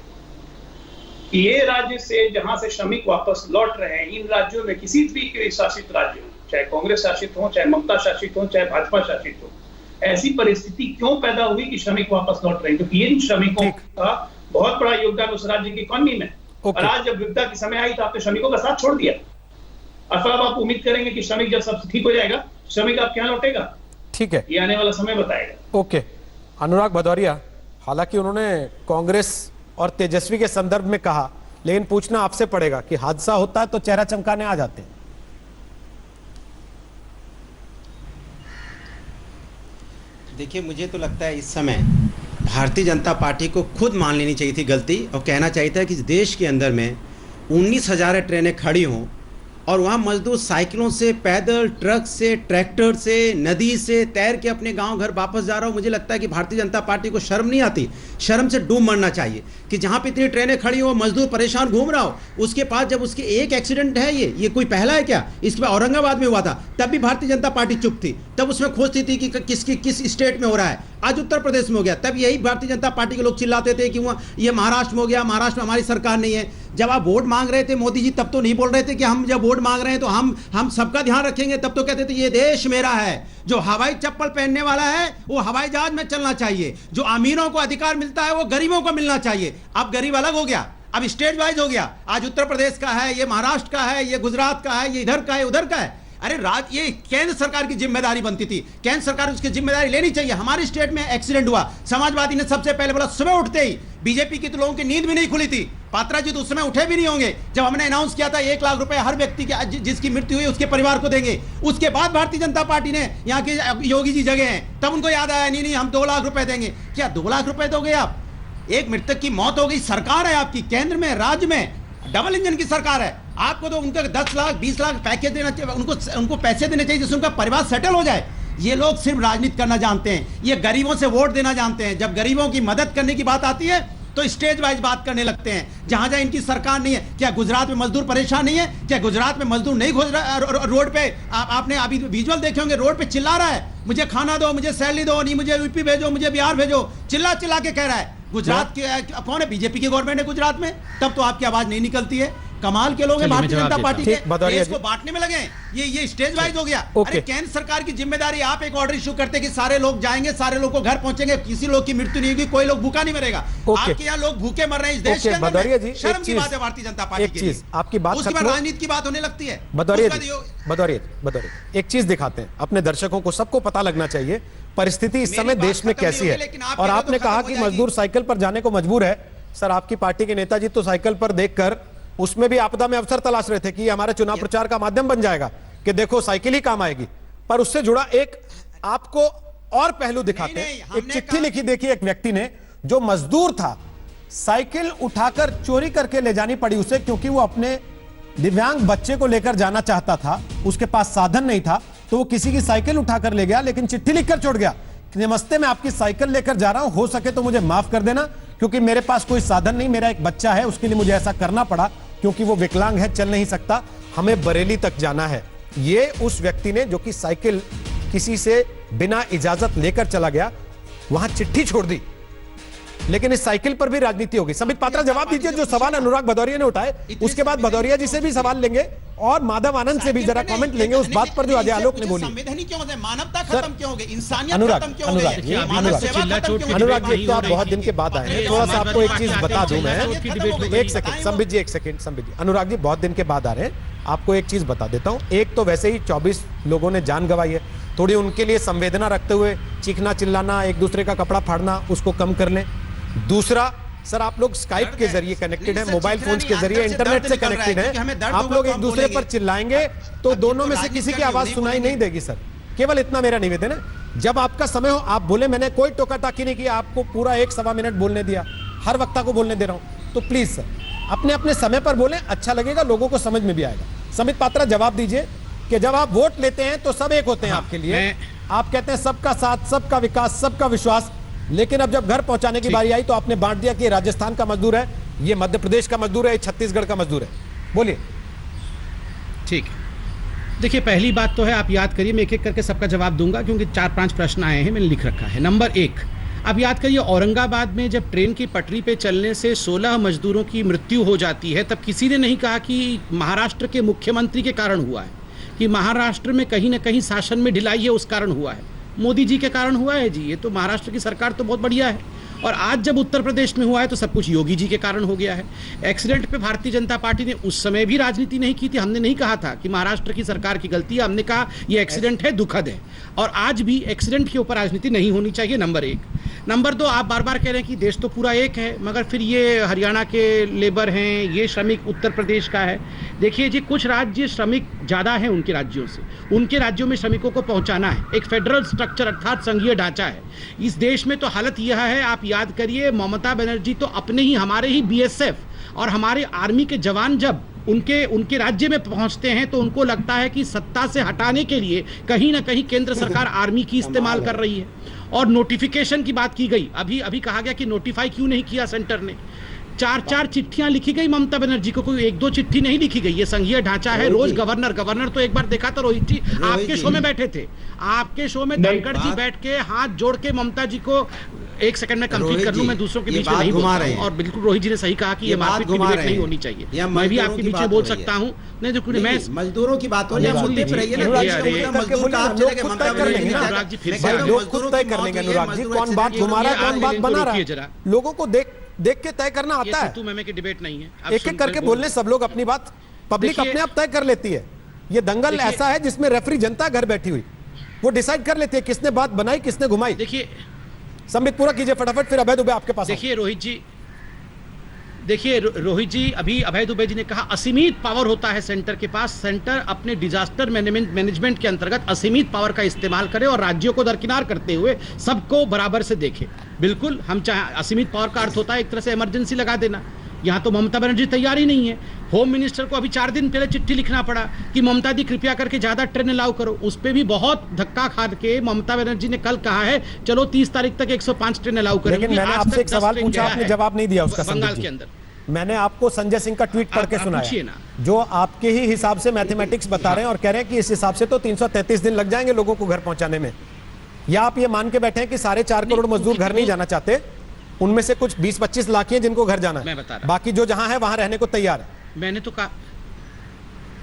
कि ये राज्य से जहां से श्रमिक वापस लौट रहे हैं, इन राज्यों में किसी भी शासित राज्य हो, चाहे कांग्रेस शासित हो, चाहे ममता शासित हो, चाहे भाजपा शासित हो, ऐसी परिस्थिति क्यों पैदा हुई कि श्रमिक वापस लौट रहे हैं? क्योंकि इन श्रमिकों का बहुत बड़ा योगदान उस राज्य की इकोनॉमी में। और आज जब विपदा की समय आई तो आपने श्रमिकों का साथ छोड़ दिया। अब आप उम्मीद करेंगे कि श्रमिक जब सब ठीक हो जाएगा, श्रमिक आपके यहाँ लौटेगा? ठीक है, ये आने वाला समय बताएगा। ओके, अनुराग भदौरिया, हालांकि उन्होंने कांग्रेस और तेजस्वी के संदर्भ में कहा, लेकिन पूछना आपसे पड़ेगा कि हादसा होता है तो चेहरा चमकाने आ जाते हैं। देखिए, मुझे तो लगता है इस समय भारतीय जनता पार्टी को खुद मान लेनी चाहिए थी गलती, और कहना चाहिए था कि देश के अंदर में 19,000 ट्रेनें खड़ी हों और वहाँ मजदूर साइकिलों से, पैदल, ट्रक से, ट्रैक्टर से, नदी से तैर के अपने गांव घर वापस जा रहा हूँ। मुझे लगता है कि भारतीय जनता पार्टी को शर्म नहीं आती, शर्म से डूब मरना चाहिए कि जहाँ पे इतनी ट्रेनें खड़ी हो, मजदूर परेशान घूम रहा हो, उसके पास जब उसके एक एक्सीडेंट है, ये कोई पहला है क्या? इसके बाद औरंगाबाद में हुआ था, तब भी भारतीय जनता पार्टी चुप थी, तब उसमें खोजती थी कि किस स्टेट में हो रहा है। आज उत्तर प्रदेश में हो गया, तब यही भारतीय जनता पार्टी के लोग चिल्लाते थे कि वहाँ ये महाराष्ट्र में हो गया, महाराष्ट्र में हमारी सरकार नहीं है। जब आप वोट मांग रहे थे मोदी जी, तब तो नहीं बोल रहे थे कि हम जब वोट मांग रहे हैं तो हम सबका ध्यान रखेंगे, तब तो कहते थे ये देश मेरा है। जो हवाई चप्पल पहनने वाला है वो हवाई जहाज में चलना चाहिए, जो अमीरों को अधिकार मिलता है वो गरीबों को मिलना चाहिए। अब गरीब अलग हो गया, अब स्टेट वाइज हो गया। आज उत्तर प्रदेश का है, ये महाराष्ट्र का है, ये गुजरात का है, ये इधर का है, उधर का है। अरे ये केंद्र सरकार की जिम्मेदारी बनती थी, केंद्र सरकार उसकी जिम्मेदारी लेनी चाहिए। हमारे स्टेट में एक्सीडेंट हुआ, समाजवादी ने सबसे पहले बोला, सुबह उठते ही बीजेपी की तो लोगों की नींद भी नहीं खुली थी। पात्रा जी तो उस समय उठे भी नहीं होंगे जब हमने अनाउंस किया था 1 लाख रुपए हर व्यक्ति के जिसकी मृत्यु हुई उसके परिवार को देंगे। उसके बाद भारतीय जनता पार्टी ने, यहाँ के योगी जी जगह हैं, तब उनको याद आया नहीं हम 2 लाख रुपए देंगे। क्या 2 लाख रुपए दोगे आप? एक मृतक की मौत हो गई, सरकार है आपकी, केंद्र में, राज्य में डबल इंजन की सरकार है, आपको तो उनका 10 लाख 20 लाख पैकेज देना चाहिए, उनको पैसे देने चाहिए जिससे उनका परिवार सेटल हो जाए। ये लोग सिर्फ राजनीति करना जानते हैं, ये गरीबों से वोट देना जानते हैं। जब गरीबों की मदद करने की बात आती है तो स्टेज वाइज बात करने लगते हैं, जहां जहां इनकी सरकार नहीं है। क्या गुजरात में मजदूर परेशान नहीं है? क्या गुजरात में मजदूर नहीं घुस रहा रोड पे? आपने अभी विजुअल देखे होंगे, रोड पे चिल्ला रहा है, मुझे खाना दो, मुझे सैलरी दो, नहीं मुझे यूपी भेजो, मुझे बिहार भेजो, चिल्ला चिल्ला के कह रहा है। गुजरात के कौन है? बीजेपी की गवर्नमेंट है गुजरात में, तब तो आपकी आवाज नहीं निकलती है। कमाल के लोग हैं भारतीय जनता पार्टी के, देश को बांटने में लगे। ये स्टेज वाइज हो गया। अरे केंद्र सरकार की जिम्मेदारी, आप एक ऑर्डर इशू करते कि सारे लोग जाएंगे, सारे लोग को घर पहुंचेंगे, किसी लोग की मृत्यु नहीं होगी, कोई लोग भूखा नहीं मरेगा। आपके यहाँ लोग भूखे मर रहे हैं इस देश के अंदर। शर्म की बात है भारतीय जनता पार्टी की। आपकी बात उसके बाद राजनीति की बात होने लगती है। भदौरिया, एक चीज दिखाते हैं अपने दर्शकों को, सबको पता लगना चाहिए परिस्थिति इस समय देश में कैसी है। और आपने कहा कि मजदूर साइकिल पर जाने को मजबूर है। सर, आपकी पार्टी के नेताजी तो साइकिल पर देखकर उसमें भी आपदा में अवसर तलाश रहे थे कि हमारे चुनाव प्रचार का माध्यम बन जाएगा। कि देखो साइकिल ही काम आएगी, पर उससे जुड़ा एक आपको और पहलू दिखाते हैं। एक चिट्ठी लिखी देखिए एक व्यक्ति ने, जो मजदूर था, साइकिल उठाकर चोरी करके ले जानी पड़ी उसे, क्योंकि वो अपने दिव्यांग बच्चे को लेकर जाना चाहता था, उसके पास साधन नहीं था, तो वो किसी की साइकिल उठाकर ले गया, लेकिन चिट्ठी लिखकर छोड़ गया, नमस्ते मैं आपकी साइकिल लेकर जा रहा हूं, हो सके तो मुझे माफ कर देना, क्योंकि मेरे पास कोई साधन नहीं, मेरा एक बच्चा है, उसके लिए मुझे ऐसा करना पड़ा, क्योंकि वो विकलांग है, चल नहीं सकता, हमें बरेली तक जाना है। ये उस व्यक्ति ने, जो कि साइकिल किसी से बिना इजाजत लेकर चला गया, वहां चिट्ठी छोड़ दी, लेकिन इस साइकिल पर भी राजनीति होगी। संबित पात्रा, जवाब दीजिए जो सवाल अनुराग भदौरिया ने उठाए, उसके बाद भदौरिया जी से भी सवाल लेंगे और माधव आनंद से भी जरा कमेंट लेंगे उस बात पर जो अजय आलोक ने बोली। संवैधानिक क्यों होता है? मानवता खत्म क्यों हो गई? इंसानियत अनुराग, खत्म क्यों हो गई? अनुराग जी, तो आप बहुत दिन के बाद आए हैं, थोड़ा सा आपको एक चीज बता दूं मैं, एक सेकंड संबित जी, एक सेकंड संबित जी। अनुराग जी बहुत दिन के बाद आ रहे हैं, आपको एक चीज बता देता हूं। एक तो वैसे ही 24 लोगों ने जान गंवाई है, थोड़ी उनके लिए संवेदना रखते हुए चीखना चिल्लाना, एक दूसरे का कपड़ा फाड़ना, उसको कम कर लें। दूसरा, सर आप लोग स्काइप के जरिए कनेक्टेड हैं, मोबाइल फोन्स के जरिए इंटरनेट से कनेक्टेड हैं, आप लोग एक दूसरे पर चिल्लाएंगे तो दोनों में से किसी की आवाज सुनाई नहीं देगी। सर केवल इतना मेरा निवेदन है, जब आपका समय हो आप बोले, मैंने कोई टोका टाकी नहीं किया, आपको पूरा 1-1.25 मिनट बोलने दिया, हर वक्ता को बोलने दे रहा हूं, तो प्लीज सर अपने अपने समय पर बोले, अच्छा लगेगा, लोगों को समझ में भी आएगा। संबित पात्रा जवाब दीजिए कि जब आप वोट लेते हैं तो सब एक होते हैं आपके लिए, आप कहते हैं सबका साथ, सबका विकास, सबका विश्वास, लेकिन अब जब घर पहुंचाने की बारी आई तो आपने बांट दिया कि ये राजस्थान का मजदूर है, ये मध्य प्रदेश का मजदूर है, ये छत्तीसगढ़ का मजदूर है। बोलिए। ठीक है, देखिए पहली बात तो है, आप याद करिए, मैं एक एक करके सबका जवाब दूंगा क्योंकि 4-5 प्रश्न आए हैं, मैंने लिख रखा है। नंबर 1, अब याद करिए औरंगाबाद में जब ट्रेन की पटरी पे चलने से 16 मजदूरों की मृत्यु हो जाती है, तब किसी ने नहीं कहा कि महाराष्ट्र के मुख्यमंत्री के कारण हुआ है, कि महाराष्ट्र में कहीं ना कहीं शासन में ढिलाई है उस कारण हुआ है, मोदी जी के कारण हुआ है जी, ये तो महाराष्ट्र की सरकार तो बहुत बढ़िया है। और आज जब उत्तर प्रदेश में हुआ है तो सब कुछ योगी जी के कारण हो गया है। एक्सीडेंट पे भारतीय जनता पार्टी ने उस समय भी राजनीति नहीं की थी, हमने नहीं कहा था कि महाराष्ट्र की सरकार की गलती है, हमने कहा ये एक्सीडेंट है, दुखद है, और आज भी एक्सीडेंट के ऊपर राजनीति नहीं होनी चाहिए। नंबर 1। नंबर 2, आप बार बार कह रहे हैं कि देश तो पूरा एक है, मगर फिर ये हरियाणा के लेबर हैं, ये श्रमिक उत्तर प्रदेश का है। देखिए जी, कुछ राज्य श्रमिक ज़्यादा हैं उनके राज्यों से, उनके राज्यों में श्रमिकों को पहुंचाना है, एक फेडरल स्ट्रक्चर अर्थात संघीय ढांचा है। इस देश में तो हालत यह है, आप याद करिए, ममता बनर्जी तो अपने ही, हमारे ही बीएसएफ और हमारे आर्मी के जवान जब उनके राज्य में पहुंचते हैं तो उनको लगता है कि सत्ता से हटाने के लिए कहीं ना कहीं केंद्र सरकार आर्मी की इस्तेमाल कर रही है। और नोटिफिकेशन की बात की गई, अभी कहा गया कि नोटिफाई क्यों नहीं किया सेंटर ने। 4 चिट्ठियां लिखी गई ममता बनर्जी को, कोई 1-2 चिट्ठी नहीं लिखी गई। ये संघीय ढांचा है, रोज गवर्नर तो एक बार देखा था रोहित जी, आपके शो में बैठे थे, आपके शो में धनखड़ जी बैठ के हाथ जोड़ के ममता जी को, एक सेकंड में कंप्लीट कर लूं, मैं दूसरों के बीच में नहीं बोल रहा हूं, और बिल्कुल रोहित जी ने सही कहा कि ये मारपीट की डिबेट नहीं होनी चाहिए, मैं भी आपके बीच में बोल सकता हूं। नहीं तो मैं मजदूरों की बात हो रही है, मुद्दे पे रहिए ना, मजदूर का आप चले गए, ममता बनर्जी ने अनुराग जी फिर लोग खुद तय कर लेंगे। अनुराग जी, कौन बात घुमा रहा है, कौन बात बना रहा है, लोगों को देख के तय करना आता है। तू मैं की डिबेट नहीं है, एक एक करके बोलने सब लोग अपनी बात पब्लिक अपने आप तय कर लेती है। ये दंगल ऐसा है जिसमें रेफरी जनता घर बैठी हुई वो डिसाइड कर लेती है किसने बात बनाई, किसने घुमाई। देखिए संबित पूरा कीजिए फटाफट, फिर अभय दुबे आपके पास। देखिए रोहित जी, अभी अभय दुबे जी ने कहा असीमित पावर होता है सेंटर के पास, सेंटर अपने डिजास्टर मैनेजमेंट के अंतर्गत असीमित पावर का इस्तेमाल करे और राज्यों को दरकिनार करते हुए सबको बराबर से देखे। बिल्कुल, हम चाहे, असीमित पावर का अर्थ होता है एक तरह से इमरजेंसी लगा देना। यहाँ तो ममता बनर्जी तैयार ही नहीं है। होम मिनिस्टर को अभी 4 दिन पहले चिट्ठी लिखना पड़ा कि ममता दी कृपया करके ज्यादा ट्रेन अलाउ करो, उस पर भी बहुत धक्का खा के ममता बनर्जी ने कल कहा है चलो 30 तारीख तक 105 ट्रेन अलाउ करेंगे। लेकिन मैंने आपसे एक सवाल पूछा, आपने जवाब नहीं दिया उसका। बंगाल के अंदर मैंने आपको संजय सिंह का ट्वीट पढ़ के सुनाया, जो आपके ही हिसाब से मैथमेटिक्स बता रहे हैं और कह रहे हैं कि इस हिसाब से तो 333 दिन लग जाएंगे लोगों को घर पहुंचाने में। या आप ये मान के बैठे हैं कि 4.5 करोड़ मजदूर घर नहीं जाना चाहते, उनमें से कुछ 20-25 लाख ही हैं जिनको घर जाना है, बाकी जो जहां है वहां रहने को तैयार है। मैंने तो कहा,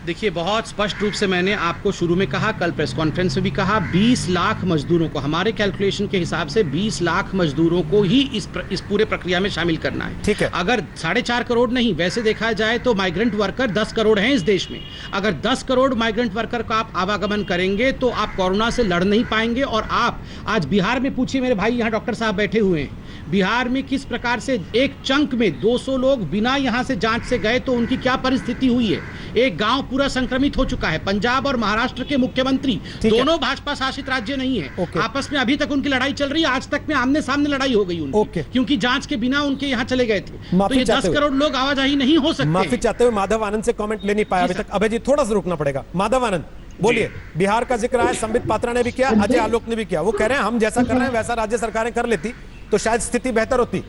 देखिए बहुत स्पष्ट रूप से मैंने आपको शुरू में कहा, कल प्रेस कॉन्फ्रेंस में भी कहा, 20 लाख मजदूरों को, हमारे कैलकुलेशन के हिसाब से 20 लाख मजदूरों को ही इस पूरे प्रक्रिया में शामिल करना है। ठीक है, अगर 4.5 करोड़ नहीं, वैसे देखा जाए तो माइग्रेंट वर्कर 10 करोड़ हैं इस देश में। अगर 10 करोड़ माइग्रेंट वर्कर का आप आवागमन करेंगे तो आप कोरोना से लड़ नहीं पाएंगे। और आप आज बिहार में पूछिए, मेरे भाई यहाँ डॉक्टर साहब बैठे हुए हैं, बिहार में किस प्रकार से एक चंक में 200 लोग बिना यहाँ से जांच से गए तो उनकी क्या परिस्थिति हुई है। एक गांव पूरा संक्रमित हो चुका है। पंजाब और महाराष्ट्र के मुख्यमंत्री दोनों भाजपा शासित राज्य नहीं है, आपस में अभी तक उनकी लड़ाई चल रही है। आज तक में आमने सामने लड़ाई हो गई उनकी, क्योंकि जांच के बिना उनके यहाँ चले गए थे। तो ये 10 करोड़ लोग आवाजाही नहीं हो सकते। माफी चाहते हुए माधव आनंद से कमेंट ले नहीं पाया अभी तक। अभय जी थोड़ा सा रुकना पड़ेगा। माधव आनंद बोलिए, बिहार का जिक्र है, संबित पात्रा ने भी किया, अजय आलोक ने भी किया। वो कह रहे हैं हम जैसा कर रहे हैं वैसा राज्य सरकारें कर लेती तो शायद स्थिति बेहतर होती।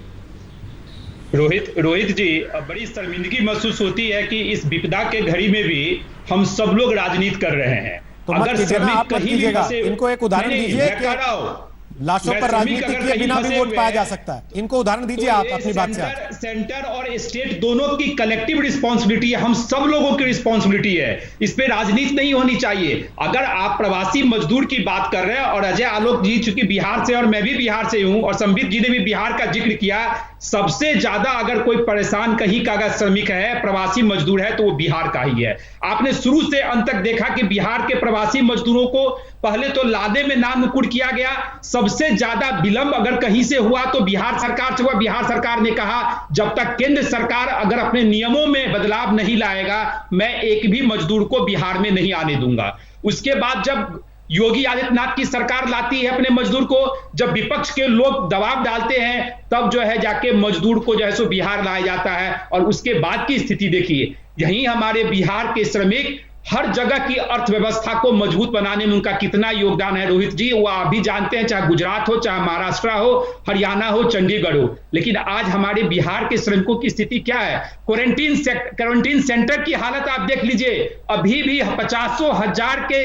रोहित जी, बड़ी शर्मिंदगी महसूस होती है कि इस विपदा के घड़ी में भी हम सब लोग राजनीति कर रहे हैं। तो अगर श्रमिक कहीं भी फंसे, इनको एक उदाहरण दीजिए कि लाशों पर राजनीति किए बिना भी वोट पाया जा सकता है। इनको उदाहरण दीजिए आप अपनी बात से। सेंटर और स्टेट दोनों की कलेक्टिव रिस्पांसिबिलिटी है, हम सब लोगों की रिस्पांसिबिलिटी है। इस पे राजनीति नहीं होनी चाहिए। अगर आप प्रवासी मजदूर की बात कर रहे हैं और अजय आलोक जी चूंकि बिहार से और मैं भी बिहार से हूं और संबित जी ने भी बिहार का जिक्र किया, सबसे ज्यादा अगर कोई परेशान कहीं का अगर श्रमिक है, प्रवासी मजदूर है तो वो बिहार का ही है। आपने शुरू से अंत तक देखा कि बिहार के प्रवासी मजदूरों को पहले तो लादे में नाम मुकुट किया गया। सबसे ज्यादा विलंब अगर कहीं से हुआ तो बिहार सरकार से हुआ। बिहार सरकार ने कहा जब तक केंद्र सरकार अगर अपने नियमों में बदलाव नहीं लाएगा, मैं एक भी मजदूर को बिहार में नहीं आने दूंगा। उसके बाद जब योगी आदित्यनाथ की सरकार लाती है अपने मजदूर को, जब विपक्ष के लोग दबाव डालते हैं, तब जो है जाके मजदूर को जो है सो बिहार लाया जाता है। और उसके बाद की स्थिति देखिए, यहीं हमारे बिहार के श्रमिक हर जगह की अर्थव्यवस्था को मजबूत बनाने में उनका कितना योगदान है रोहित जी, वो आप भी जानते हैं। चाहे गुजरात हो, चाहे महाराष्ट्र हो, हरियाणा हो, चंडीगढ़ हो। लेकिन आज हमारे बिहार के श्रमिकों की स्थिति क्या है? क्वारंटीन सेंटर की हालत आप देख लीजिए। अभी भी 50,000 के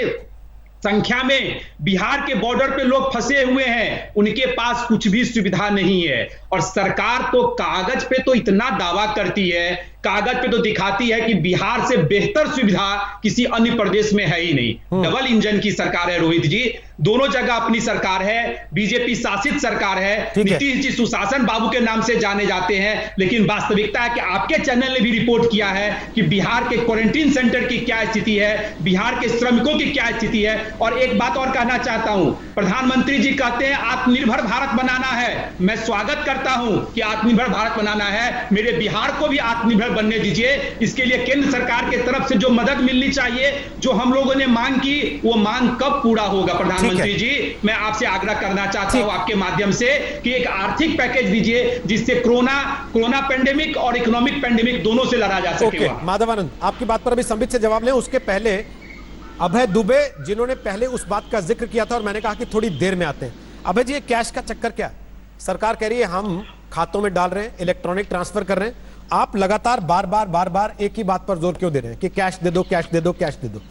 संख्या में बिहार के बॉर्डर पे लोग फंसे हुए हैं, उनके पास कुछ भी सुविधा नहीं है। और सरकार तो कागज पे तो इतना दावा करती है, कागज पे तो दिखाती है कि बिहार से बेहतर सुविधा किसी अन्य प्रदेश में है ही नहीं। डबल इंजन की सरकार है रोहित जी, दोनों जगह अपनी सरकार है, बीजेपी शासित सरकार है। नीतीश जी सुशासन बाबू के नाम से जाने जाते हैं, लेकिन वास्तविकता है कि आपके चैनल ने भी रिपोर्ट किया है कि बिहार के क्वारंटीन सेंटर की क्या स्थिति है, बिहार के श्रमिकों की क्या स्थिति है। और एक बात और कहना चाहता हूं, प्रधानमंत्री जी कहते हैं आत्मनिर्भर भारत बनाना है। मैं स्वागत करता हूं कि आत्मनिर्भर भारत बनाना है, मेरे बिहार को भी आत्मनिर्भर बनने दीजिए। इसके लिए केंद्र सरकार की तरफ से जो मदद मिलनी चाहिए, जो हम लोगों ने मांग की, वो मांग कब पूरा होगा? प्रधानमंत्री जी, मैं आपसे आग्रह करना चाहता हूं आपके माध्यम से कि एक आर्थिक पैकेज दीजिए जिससे कोरोना पेंडेमिक और इकोनॉमिक पेंडेमिक दोनों से लड़ा जा सके। माधवानंद, आपकी बात पर अभी संबित से जवाब लें, उसके पहले अभय दुबे जिन्होंने पहले उस बात का जिक्र किया था और मैंने कहा कि थोड़ी देर में आते हैं। अभय जी, कैश का चक्कर क्या है? सरकार कह रही है हम खातों में डाल रहे हैं, इलेक्ट्रॉनिक ट्रांसफर कर रहे हैं, आप लगातार बार बार एक ही बात पर जोर क्यों दे रहे हैं कि कैश दे दो, कैश दे दो, कैश दे दो?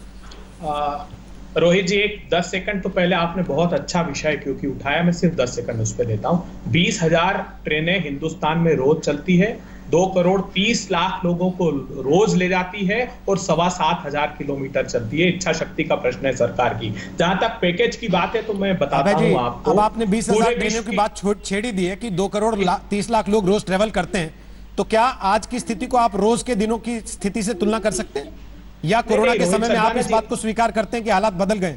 रोहित जी, एक 10 सेकंड तो पहले आपने बहुत अच्छा विषय क्योंकि उठाया, मैं सिर्फ 10 सेकंड उस पर देता हूं। 20,000 ट्रेनें हिंदुस्तान में रोज चलती है, 2 करोड़ 30 लाख लोगों को रोज ले जाती है और 7,500 किलोमीटर चलती है। इच्छा शक्ति का प्रश्न है सरकार की। जहां तक पैकेज की बात है तो मैं बताता हूं आपको। अब आपने 20,000 ट्रेनों की बात छेड़ी दी है कि 2 करोड़ 30 लाख लोग रोज ट्रेवल करते हैं, तो क्या आज की स्थिति को आप रोज के दिनों की स्थिति से तुलना कर सकते हैं, या कोरोना के समय में आप इस बात को स्वीकार करते हैं कि हालात बदल गए?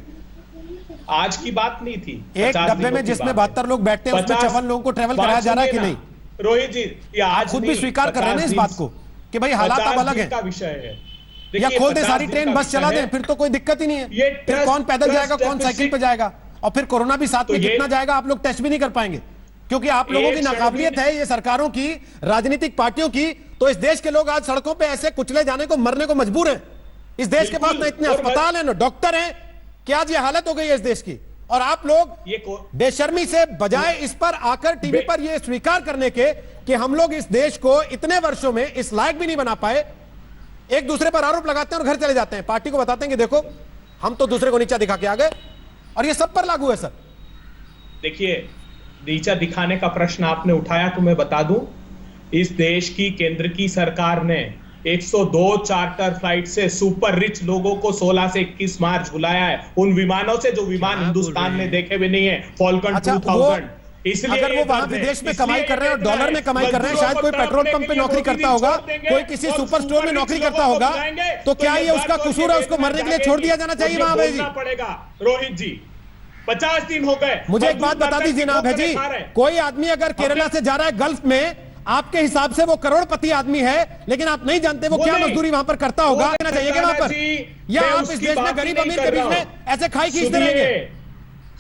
आज की बात नहीं थी। एक डब्बे में जिसमें 72 लोग बैठते हैं उसमें 54 लोगों को ट्रेवल कराया जा रहा है कि नहीं? रोहित जी, ये आज खुद भी स्वीकार कर रहे हैं इस बात को कि भाई हालात अब अलग है। विषय है, या खोल दे सारी ट्रेन, बस चला दे, फिर तो कोई दिक्कत ही नहीं है। फिर कौन पैदल जाएगा, कौन साइकिल पे जाएगा, और फिर कोरोना भी साथ में कितना जाएगा आप लोग टेस्ट भी नहीं कर पाएंगे, क्योंकि आप लोगों की नाकाबिलियत है, ये सरकारों की, राजनीतिक पार्टियों की। तो इस देश के लोग आज सड़कों पे ऐसे कुचले जाने को, मरने को मजबूर हैं। इस देश के पास ना इतने अस्पताल हैं, ना डॉक्टर हैं, कि आज ये हालत हो गई है इस देश की। और आप लोग बेशर्मी से बजाय इस पर आकर टीवी पर ये स्वीकार करने के कि हम लोग इस देश को इतने वर्षों में इस लायक भी नहीं बना पाए, एक दूसरे पर आरोप लगाते हैं और घर चले जाते हैं। पार्टी को बताते हैं कि देखो हम तो दूसरे को नीचा दिखा के आ गए, और ये सब पर लागू है। सर देखिए, नीचा दिखाने का प्रश्न आपने उठाया तो मैं बता दूं, इस देश की केंद्र की सरकार ने 102 चार्टर फ्लाइट से सुपर रिच लोगों को 16 से 21 मार्च बुलाया है, उन विमानों से जो विमान हिंदुस्तान ने देखे भी नहीं है, फॉल्कन 2000। इसलिए अगर वो वहां विदेश में कमाई कर रहे हैं और डॉलर में कमाई कर रहे हैं, शायद कोई पेट्रोल पंप पे नौकरी करता होगा, कोई किसी सुपर स्टोर में नौकरी करता होगा, तो क्या ये उसका कसूर है? उसको मरने के लिए छोड़ दिया जाना चाहिए वहां पे जी? पड़ेगा रोहित जी, 50 दिन हो गए। मुझे एक बात बता दीजिए ना अभय जी, कोई आदमी अगर केरला से जा रहा है गल्फ में, आपके हिसाब से वो करोड़पति आदमी है, लेकिन आप नहीं जानते वो क्या मजदूरी वहां पर करता होगा। कहना चाहिए वहां पर, या आप इस देश में गरीब अमीर के बीच में ऐसे खाई खींचते रहेंगे?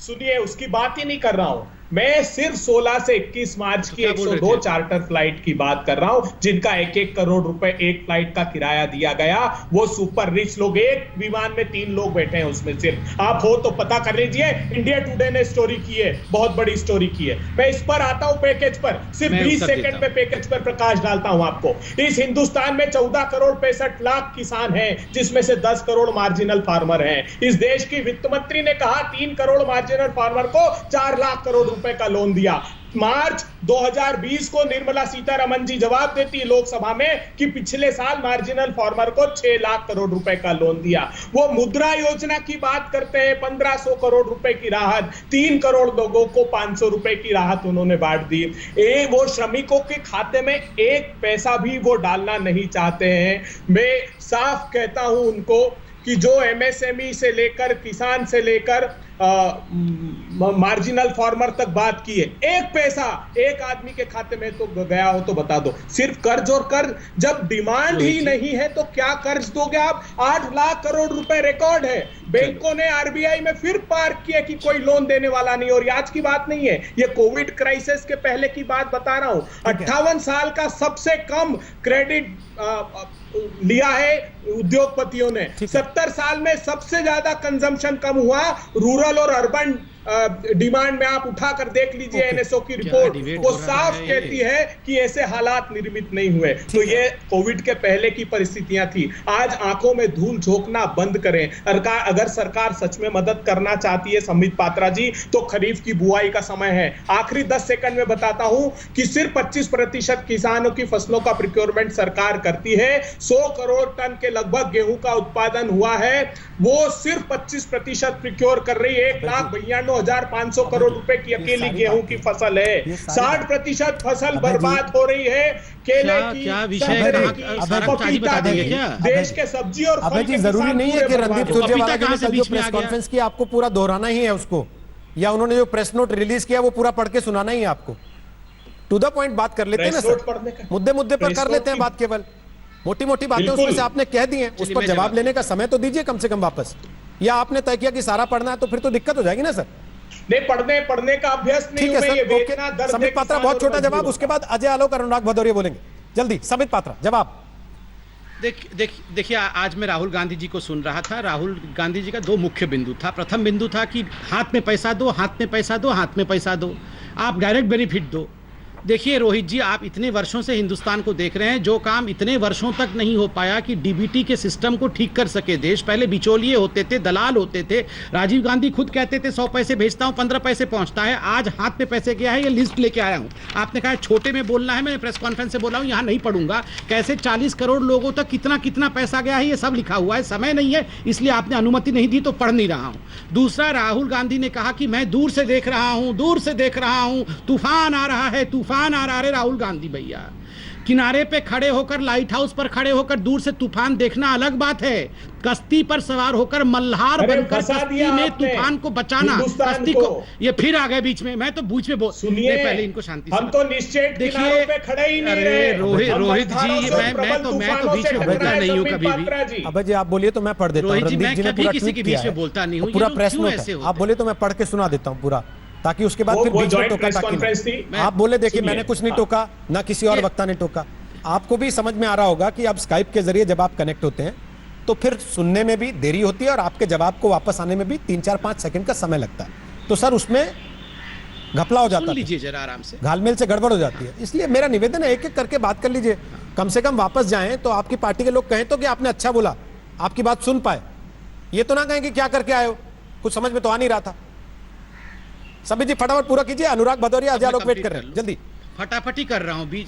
सुनिए, उसकी बात ही नहीं कर रहा हूं मैं, सिर्फ 16 से 21 मार्च की 102 चार्टर फ्लाइट की बात कर रहा हूं, जिनका 1-1 करोड़ रुपए एक फ्लाइट का किराया दिया गया। वो सुपर रिच लोग, एक विमान में 3 लोग बैठे हैं उसमें सिर्फ। आप हो तो पता कर लीजिए, इंडिया टुडे ने स्टोरी की है, बहुत बड़ी स्टोरी की है। मैं इस पर आता हूं पैकेज पर, सिर्फ 20 सेकंड में पैकेज पर प्रकाश डालता हूं आपको। इस हिंदुस्तान में 14 करोड़ 65 लाख किसान हैं, जिसमें से 10 करोड़ मार्जिनल फार्मर हैं। इस देश की वित्त मंत्री ने कहा 3 करोड़ मार्जिनल फार्मर को 4 लाख करोड़ रुपए का लोन दिया। मार्च 2020 को निर्मला सीतारमण जी जवाब देती लोकसभा में कि पिछले साल मार्जिनल फार्मर को 6 लाख करोड़ रुपए का लोन दिया। वो मुद्रा योजना की बात करते हैं, 1500 करोड़ रुपए की राहत, 3 करोड़ लोगों को 500 रुपए की राहत उन्होंने बांट दी। वो श्रमिकों के खाते में 1 पैसा भी वो डालना नहीं चाहते हैं। मैं साफ कहता हूं उनको कि जो एमएसएमई से लेकर किसान से लेकर मार्जिनल फार्मर तक बात की है, 1 पैसा एक आदमी के खाते में तो गया हो तो बता दो। सिर्फ कर्ज और कर्ज, जब डिमांड ही नहीं है तो क्या कर्ज दोगे आप? 8 लाख करोड़ रुपए रिकॉर्ड है। बैंकों ने आरबीआई में फिर पार्क किया कि कोई लोन देने वाला नहीं। और आज की बात नहीं है, ये कोविड क्राइसिस के पहले की बात बता रहा हूं। 58 साल का सबसे कम क्रेडिट लिया है उद्योगपतियों ने। 70 साल में सबसे ज्यादा कंजम्पशन कम हुआ। रूरल और अर्बन डिमांड में आप उठाकर देख लीजिए एनएसओ की रिपोर्ट, वो साफ कहती है कि ऐसे हालात निर्मित नहीं हुए। तो ये कोविड के पहले की परिस्थितियां थी। आज आंखों में धूल झोंकना बंद करें। अगर सरकार सच में मदद करना चाहती है संबित पात्रा जी, तो खरीफ की बुआई का समय है। आखिरी 10 सेकंड में बताता हूं कि सिर्फ 25% किसानों की फसलों का प्रोक्योरमेंट सरकार करती है। 100 करोड़ टन के लगभग गेहूं का उत्पादन हुआ है, वो सिर्फ 25% प्रोक्योर कर रही है। 1,92,500 करोड़ रुपए की अकेली गेहूं की फसल है। 60% फसल बर्बाद हो रही है। केले की, संतरे की, पपीता की, देश के सब्जी और फल के जरूरी नहीं है कि रणदीप सुरजेवाला जी ने जो प्रेस कॉन्फ्रेंस की आपको पूरा दोहराना ही है उसको, या उन्होंने जो प्रेस नोट रिलीज किया वो पूरा पढ़ के सुनाना ही है आपको। टू द पॉइंट बात कर लेते हैं ना सर, मुद्दे मुद्दे पर कर लेते हैं बात। केवल मोटी मोटी बातें उसमें से आपने कह दी हैं, उस पर जवाब लेने का समय तो दीजिए कम से कम वापस। या आपने तय किया कि सारा पढ़ना है तो फिर तो दिक्कत हो जाएगी ना सर। नहीं, पढ़ने का अभ्यास नहीं है सर। संबित पात्रा बहुत छोटा जवाब, उसके बाद अजय आलोक और अनुराग भदौरिया बोलेंगे। जल्दी संबित पात्रा जवाब। देखिए, आज मैं राहुल गांधी जी को सुन रहा था। राहुल गांधी जी का 2 मुख्य बिंदु था। प्रथम बिंदु था कि हाथ में पैसा दो, हाथ में पैसा दो, हाथ में पैसा दो, आप डायरेक्ट बेनिफिट दो। देखिए रोहित जी, आप इतने वर्षों से हिंदुस्तान को देख रहे हैं, जो काम इतने वर्षों तक नहीं हो पाया कि डीबीटी के सिस्टम को ठीक कर सके देश। पहले बिचौलिए होते थे, दलाल होते थे। राजीव गांधी खुद कहते थे 100 पैसे भेजता हूं 15 पैसे पहुंचता है। आज हाथ में पैसे गया है, ये लिस्ट लेके आया हूं। आपने कहा छोटे में बोलना है, मैंने प्रेस कॉन्फ्रेंस से बोला हूं, यहां नहीं पढ़ूंगा। कैसे 40 करोड़ लोगों तक कितना कितना पैसा गया है, ये सब लिखा हुआ है। समय नहीं है इसलिए आपने अनुमति नहीं दी तो पढ़ नहीं रहा हूं। दूसरा, राहुल गांधी ने कहा कि मैं दूर से देख रहा हूं, दूर से देख रहा हूं, तूफान आ रहा है, तूफान आ रहा है। राहुल गांधी भैया, किनारे पे खड़े होकर, लाइट हाउस पर खड़े होकर दूर से तूफान देखना अलग बात है। कश्ती पर सवार होकर मल्हार बनकर कश्ती में तूफान को बचाना, कश्ती को, ये फिर आ गए बीच में। मैं तो बीच में सुनिए, पहले इनको शांति हम तो निश्चित किनारों पे खड़े ही नहीं रहे। रोहित जी, मैं तो बीच में बोलता नहीं हूँ कभी भी। अब जी आप बोलिए तो मैं पढ़ देता हूँ। रोहित जी, मैं कभी किसी के बीच में बोलता नहीं हूँ। पूरा प्रेस नोट आप बोले तो मैं पढ़ के सुना देता हूँ पूरा, ताकि उसके बाद फिर बीच में टोका ताकि आप बोले देखिए मैंने कुछ नहीं टोका, ना किसी और वक्ता ने टोका। आपको भी समझ में आ रहा होगा कि अब स्काइप के जरिए जब आप कनेक्ट होते हैं तो फिर सुनने में भी देरी होती है और आपके जवाब को वापस आने में भी 3-4-5 सेकंड का समय लगता है। तो सर उसमें घपला हो जाता है, जरा आराम से, घालमेल से गड़बड़ हो जाती है। इसलिए मेरा निवेदन है एक एक करके बात कर लीजिए, कम से कम वापस जाएं तो आपकी पार्टी के लोग कहें तो कि आपने अच्छा बोला, आपकी बात सुन पाए। ये तो ना कहें कि क्या करके आए हो, कुछ समझ में तो आ नहीं रहा था। सभी जी फटाफट पूरा कीजिए। अनुराग भदौरिया, अजय आलोक वेट कर रहे हैं, जल्दी। फटाफटी कर रहा हूँ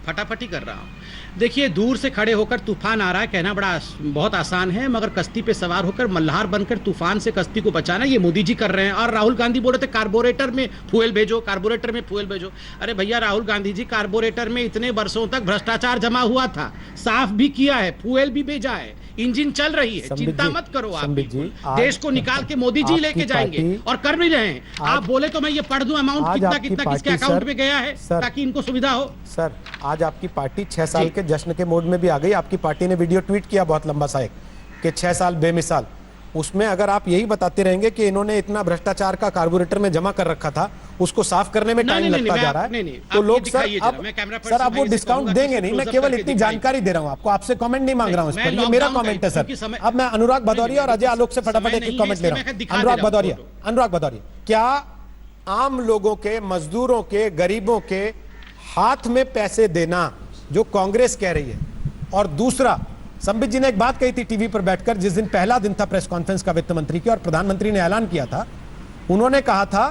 फटाफटी कर रहा हूँ। देखिए, दूर से खड़े होकर तूफान आ रहा है कहना बहुत आसान है, मगर कश्ती पे सवार होकर मल्हार बनकर तूफान से कश्ती को बचाना ये मोदी जी कर रहे हैं। और राहुल गांधी बोल रहे थे कार्बोरेटर में फ्यूल भेजो, कार्बोरेटर में फ्यूल भेजो। अरे भैया राहुल गांधी जी, कार्बोरेटर में इतने वर्षों तक भ्रष्टाचार जमा हुआ था, साफ भी किया है, फ्यूल भी भेजा है। इंजन चल रही है, संबित चिंता जी, मत करो आप। संबित जी, बिल्कुल। आज देश को निकाल के मोदी जी आपकी लेके जाएंगे पार्टी- और कर भी रहे हैं। आप बोले तो मैं ये पढ़ दूं अमाउंट आज कितना आपकी कितना किसके पार्टी, अकाउंट सर, में गया है, सर, ताकि इनको सुविधा हो। सर, आज आपकी पार्टी 6 साल जी। के जश्न के मोड में भी आ गई। आपकी पार्टी ने वीडियो ट्वीट किया बहुत लंबा सा एक कि 6 साल बेमिसाल। उसमें अगर आप यही बताते रहेंगे कि इन्होंने इतना भ्रष्टाचार का कार्बोरेटर में जमा कर रखा था, उसको साफ करने में टाइम लगता जा रहा है, तो लोग सर अब वो डिस्काउंट देंगे नहीं। मैं केवल इतनी जानकारी दे रहा हूं आपको, आपसे कमेंट नहीं मांग रहा हूं इस पर, ये मेरा कमेंट है सर। अब मैं अनुराग भदौरिया और अजय आलोक से फटाफट एक कमेंट ले रहा हूं। अनुराग भदौरिया, क्या आम लोगों के, मजदूरों के, गरीबों के हाथ में पैसे देना जो कांग्रेस कह रही है, और दूसरा संबित जी ने एक बात कही थी टीवी पर बैठकर, जिस दिन पहला दिन था प्रेस कॉन्फ्रेंस का वित्त मंत्री की और प्रधानमंत्री ने ऐलान किया था, उन्होंने कहा था,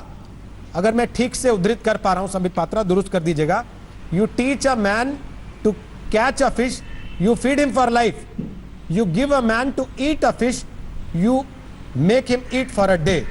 अगर मैं ठीक से उद्धृत कर पा रहा हूं संबित पात्रा, दुरुस्त कर दीजिएगा, you teach a man to catch a fish, you feed him for life, you give a man to eat a fish, you make him eat for a day.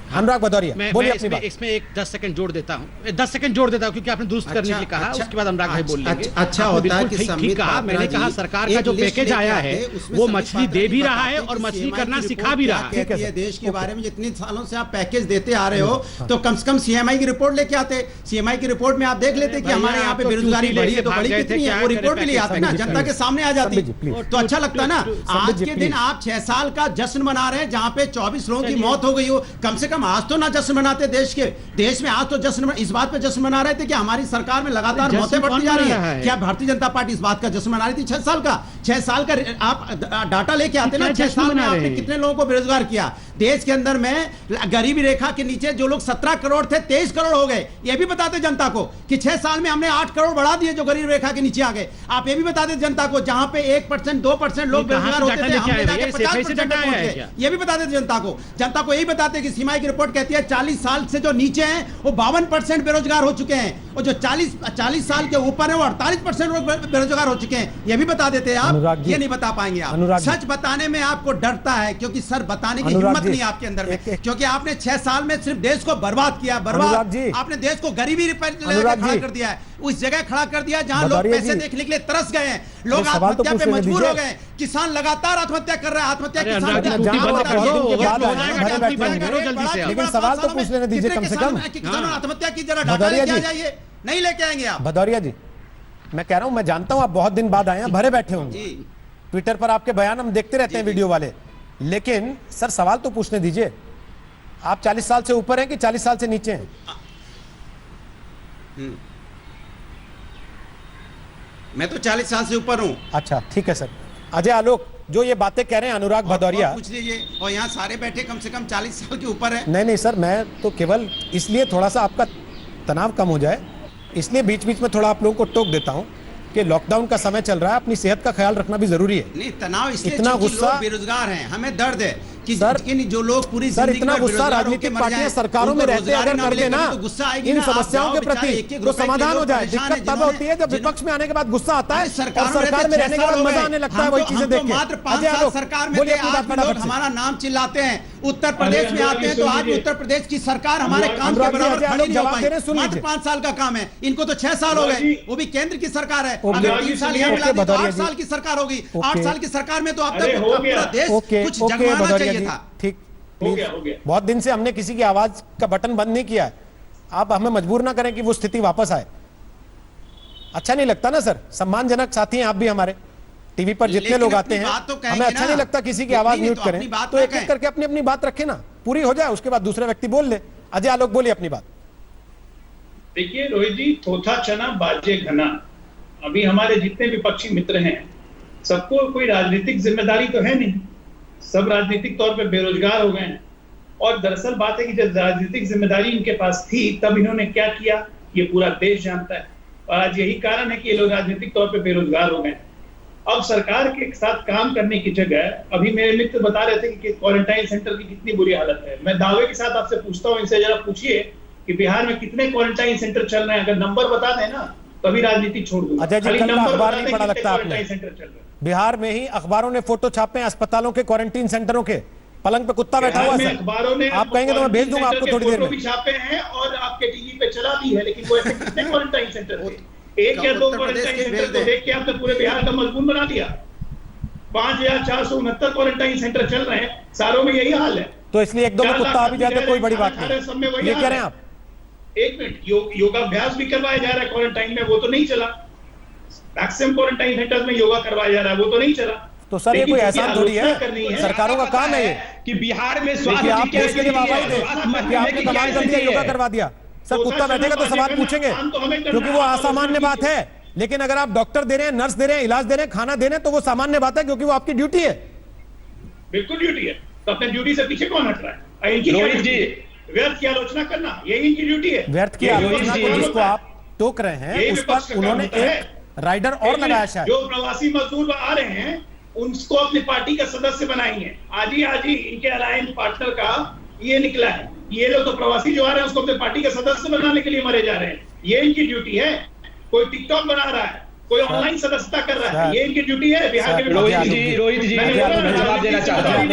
Anurag Bhadauria, बोलिए अपनी बात। इसमें एक 10 सेकंड जोड़ देता हूं, 10 सेकंड जोड़ देता हूं, क्योंकि आपने दुरुस्त करने के लिए कहा, उसके बाद अनुराग भाई बोल लेंगे। अच्छा होता है कि ठीक कहा, मैंने कहा सरकार का जो पैकेज आया है वो मछली दे भी रहा है और मछली करना सिखा भी रहा है। ये देश के बारे में जितने सालों से आप पैकेज देते आ रहे हो, तो कम से कम सीएमआई की रिपोर्ट लेके आते। सीएमआई की रिपोर्ट में आप देख लेते कि हमारे यहाँ पे बेरोजगारी बढ़ी है, तो बड़ी कितनी है, वो रिपोर्ट भी ले आते ना, जनता के सामने आ जाती, तो अच्छा लगता है ना। आज के दिन आप 6 साल का जश्न मना रहे हैं, जहां पे 24 लोगों की मौत हो गई हो। कम से कम आज तो ना जश्न मनाते देश में, आज तो जश्न इस बात पे जश्न मना रहे थे कि हमारी सरकार में लगातार मौतें बढ़ती जा रही है। क्या भारतीय जनता पार्टी इस बात का जश्न मना रही थी? 6 साल का आप डाटा लेके आते ना, 6 साल में आपने कितने लोगों को बेरोजगार किया। देश के अंदर में गरीबी रेखा के नीचे जो लोग 17 करोड़ थे 23 करोड़ हो गए। ये भी बताते जनता को कि 6 साल में हमने 8 करोड़ बढ़ा दिए जो गरीब रेखा के नीचे आ गए। आप ये भी बताते जनता को, जहां पे 1% 2% लोग बेरोजगार होते थे, हमने जाके 50% पहुंच गए। ये भी बताते जनता को यही बताते कि सीमाई की रिपोर्ट कहती है 40 साल से जो नीचे हैं वो 52% बेरोजगार हो चुके हैं, और जो 40 साल के ऊपर है वो 48% लोग बेरोजगार हो चुके हैं। ये भी बता देते हैं आप, ये नहीं बता पाएंगे आप। सच बताने में आपको डरता है, क्योंकि सर बताने की हिम्मत नहीं आपके अंदर में, क्योंकि आपने 6 साल में सिर्फ देश को बर्बाद किया, आपने देश को गरीबी खड़ा कर दिया है, उस जगह खड़ा कर दिया जहां लोग पैसे देखने के लिए तरस गए हैं, लोग आत्महत्या पे मजबूर हो गए, किसान लगातार आत्महत्या कर रहा है। आत्महत्या लेकिन सवाल तो पूछ लेने दीजिए कम से कम। किसानों आत्महत्या की जरा डाटा लेके आ जाइए, नहीं लेके आएंगे आप। भदौरिया जी, मैं कह रहा हूं, मैं जानता हूं आप बहुत दिन बाद आए हैं, भरे बैठे होंगे, ट्विटर पर आपके बयान हम देखते रहते हैं वीडियो वाले, लेकिन सर सवाल तो पूछने दीजिए। आप 40 साल से ऊपर हैं कि 40 साल से नीचे हैं? मैं तो 40 साल से ऊपर हूं। अच्छा ठीक है सर। अजय आलोक, जो ये बातें कह रहे हैं अनुराग भदौरिया, पूछ लीजिए, और यहाँ सारे बैठे कम से कम 40 साल के ऊपर है। नहीं सर, मैं तो केवल इसलिए थोड़ा सा आपका तनाव कम हो जाए, इसलिए बीच बीच में थोड़ा आप लोगों को टोक देता हूं कि लॉकडाउन का समय चल रहा है, अपनी सेहत का ख्याल रखना भी जरूरी है। नहीं, तनाव इसलिए इतना गुस्सा, लोग बेरोजगार हैं, हमें दर्द है कि सर, जो लोग पूरी सर इतना गुस्सा राजनीतिक पार्टियां सरकारों में रहते हैं, अगर कर देना इन समस्याओं के प्रति तो समाधान हो जाए। दिक्कत तब होती है जब विपक्ष में आने के बाद गुस्सा आता है और सरकार में रहने के बाद मजा आने लगता है वही चीजें देख के। मात्र 5 साल सरकार में लोग हमारा नाम चिल्लाते हैं, उत्तर प्रदेश में आते हैं तो आज उत्तर प्रदेश की सरकार हमारे काम के बराबर खड़ी नहीं हो पाई। मात्र 5 साल का काम है, इनको तो 6 साल हो गए, वो भी केंद्र की सरकार है। अगर 3 साल यहाँ मिला तो 8 साल की सरकार होगी। 8 साल की सरकार में तो अब तक पूरा देश कुछ जगमाना चाहिए था। ठीक, हो गया। बहुत दिन से हमने किसी की आवाज का बटन बंद नहीं किया है, आप हमें मजबूर ना करें कि वो स्थिति वापस आए। अच्छा नहीं लगता ना सर, सम्मानजनक साथी हैं आप भी हमारे, टीवी पर जितने लोग आते हैं हमें अच्छा नहीं लगता किसी की आवाज म्यूट करें, तो एक एक करके अपनी अपनी बात रखें ना, पूरी हो जाए, उसके बाद दूसरे व्यक्ति बोल ले। अजय आलोक बोलिए अपनी बात। देखिए रोहित जी, थोथा चना बाजे घना, अभी हमारे जितने विपक्षी मित्र हैं सबको कोई राजनीतिक जिम्मेदारी तो है नहीं, सब राजनीतिक तौर पर बेरोजगार हो गए हैं। और दरअसल बात है कि जब राजनीतिक जिम्मेदारी इनके पास थी तब इन्होंने क्या किया ये पूरा देश जानता है, और आज यही कारण है कि ये लोग राजनीतिक तौर पर बेरोजगार हो गए। अब सरकार के साथ काम करने की जगह, अभी मेरे मित्र बता रहे थे कि क्वारंटाइन सेंटर की कितनी बुरी हालत है। मैं दावे के साथ आपसे पूछता हूँ, इनसे जरा पूछिए कि बिहार में कितने क्वारंटाइन सेंटर चल रहे हैं, अगर नंबर बता दें ना तभी राजनीति छोड़ दूंगा। अजय जी, कल अखबार नहीं पढ़ा लगता आपने, बिहार में ही अखबारों ने फोटो छापे हैं अस्पतालों के क्वारंटीन सेंटरों के, पलंग पे कुत्ता बैठा हुआ है। अखबारों ने आप कहेंगे तो मैं भेज दूंगा आपको थोड़ी देर में। भी छापे हैं और आपके टीवी पे चला भी है, लेकिन वो ऐसे कितने क्वारंटाइन सेंटर थे? 1 या 2 क्वारंटाइन सेंटर को देख के आपने पूरे बिहार का मजबूर बना दिया। 5,469 क्वारंटाइन सेंटर चल रहे हैं, सारों में यही हाल है। तो इसलिए एक दो में कुत्ता आ भी जाए तो कोई बड़ी बात नहीं, सब में वही ये हाल कह रहे है। हैं आप? एक मिनट, योगाभ्यास भी करवाया जा रहा है क्वारंटाइन में, वो तो नहीं चला। मैक्सिमम क्वारंटाइन सेंटर्स में योगा करवाया जा रहा है, वो तो नहीं चला। तो सर ये कोई एहसान थोड़ी है, सरकारों का काम है ये कि बिहार में कि स्वास्थ्य आप की देश के लिए वाहवाही दें स्वास्थ्य कि आपने कमाल कर दिया, योगा करवा दिया। सब कुत्ता बैठेगा तो सवाल पूछेंगे, क्योंकि वो असामान्य बात है। लेकिन अगर आप डॉक्टर दे रहे हैं, नर्स दे रहे हैं, इलाज दे रहे हैं, खाना दे रहे हैं, तो वो सामान्य बात है, क्योंकि वो आपकी ड्यूटी है। बिल्कुल ड्यूटी है, तो अपने ड्यूटी से पीछे कौन हट रहा है? इनकी रोहित जी, व्यर्थ की आलोचना करना, यही इनकी ड्यूटी है। व्यर्थ की आलोचना को जिसको आप टोक रहे हैं, उस पर उन्होंने एक राइडर और लगाया शायद। जो प्रवासी मजदूर आ रहे हैं उनको अपनी पार्टी का सदस्य बनाएंगे। आज ही इनके अलायंस पार्टनर का ये निकला है, ये लोग तो प्रवासी जो आ रहे हैं उसको अपने पार्टी का सदस्य बनाने के लिए मरे जा रहे हैं। ये इनकी ड्यूटी है। कोई टिकटॉक बना रहा है, कोई ऑनलाइन सदस्यता कर रहा है, ये इनकी ड्यूटी है। बिहार के रोहित जी मैं जवाब देना चाहता हूँ।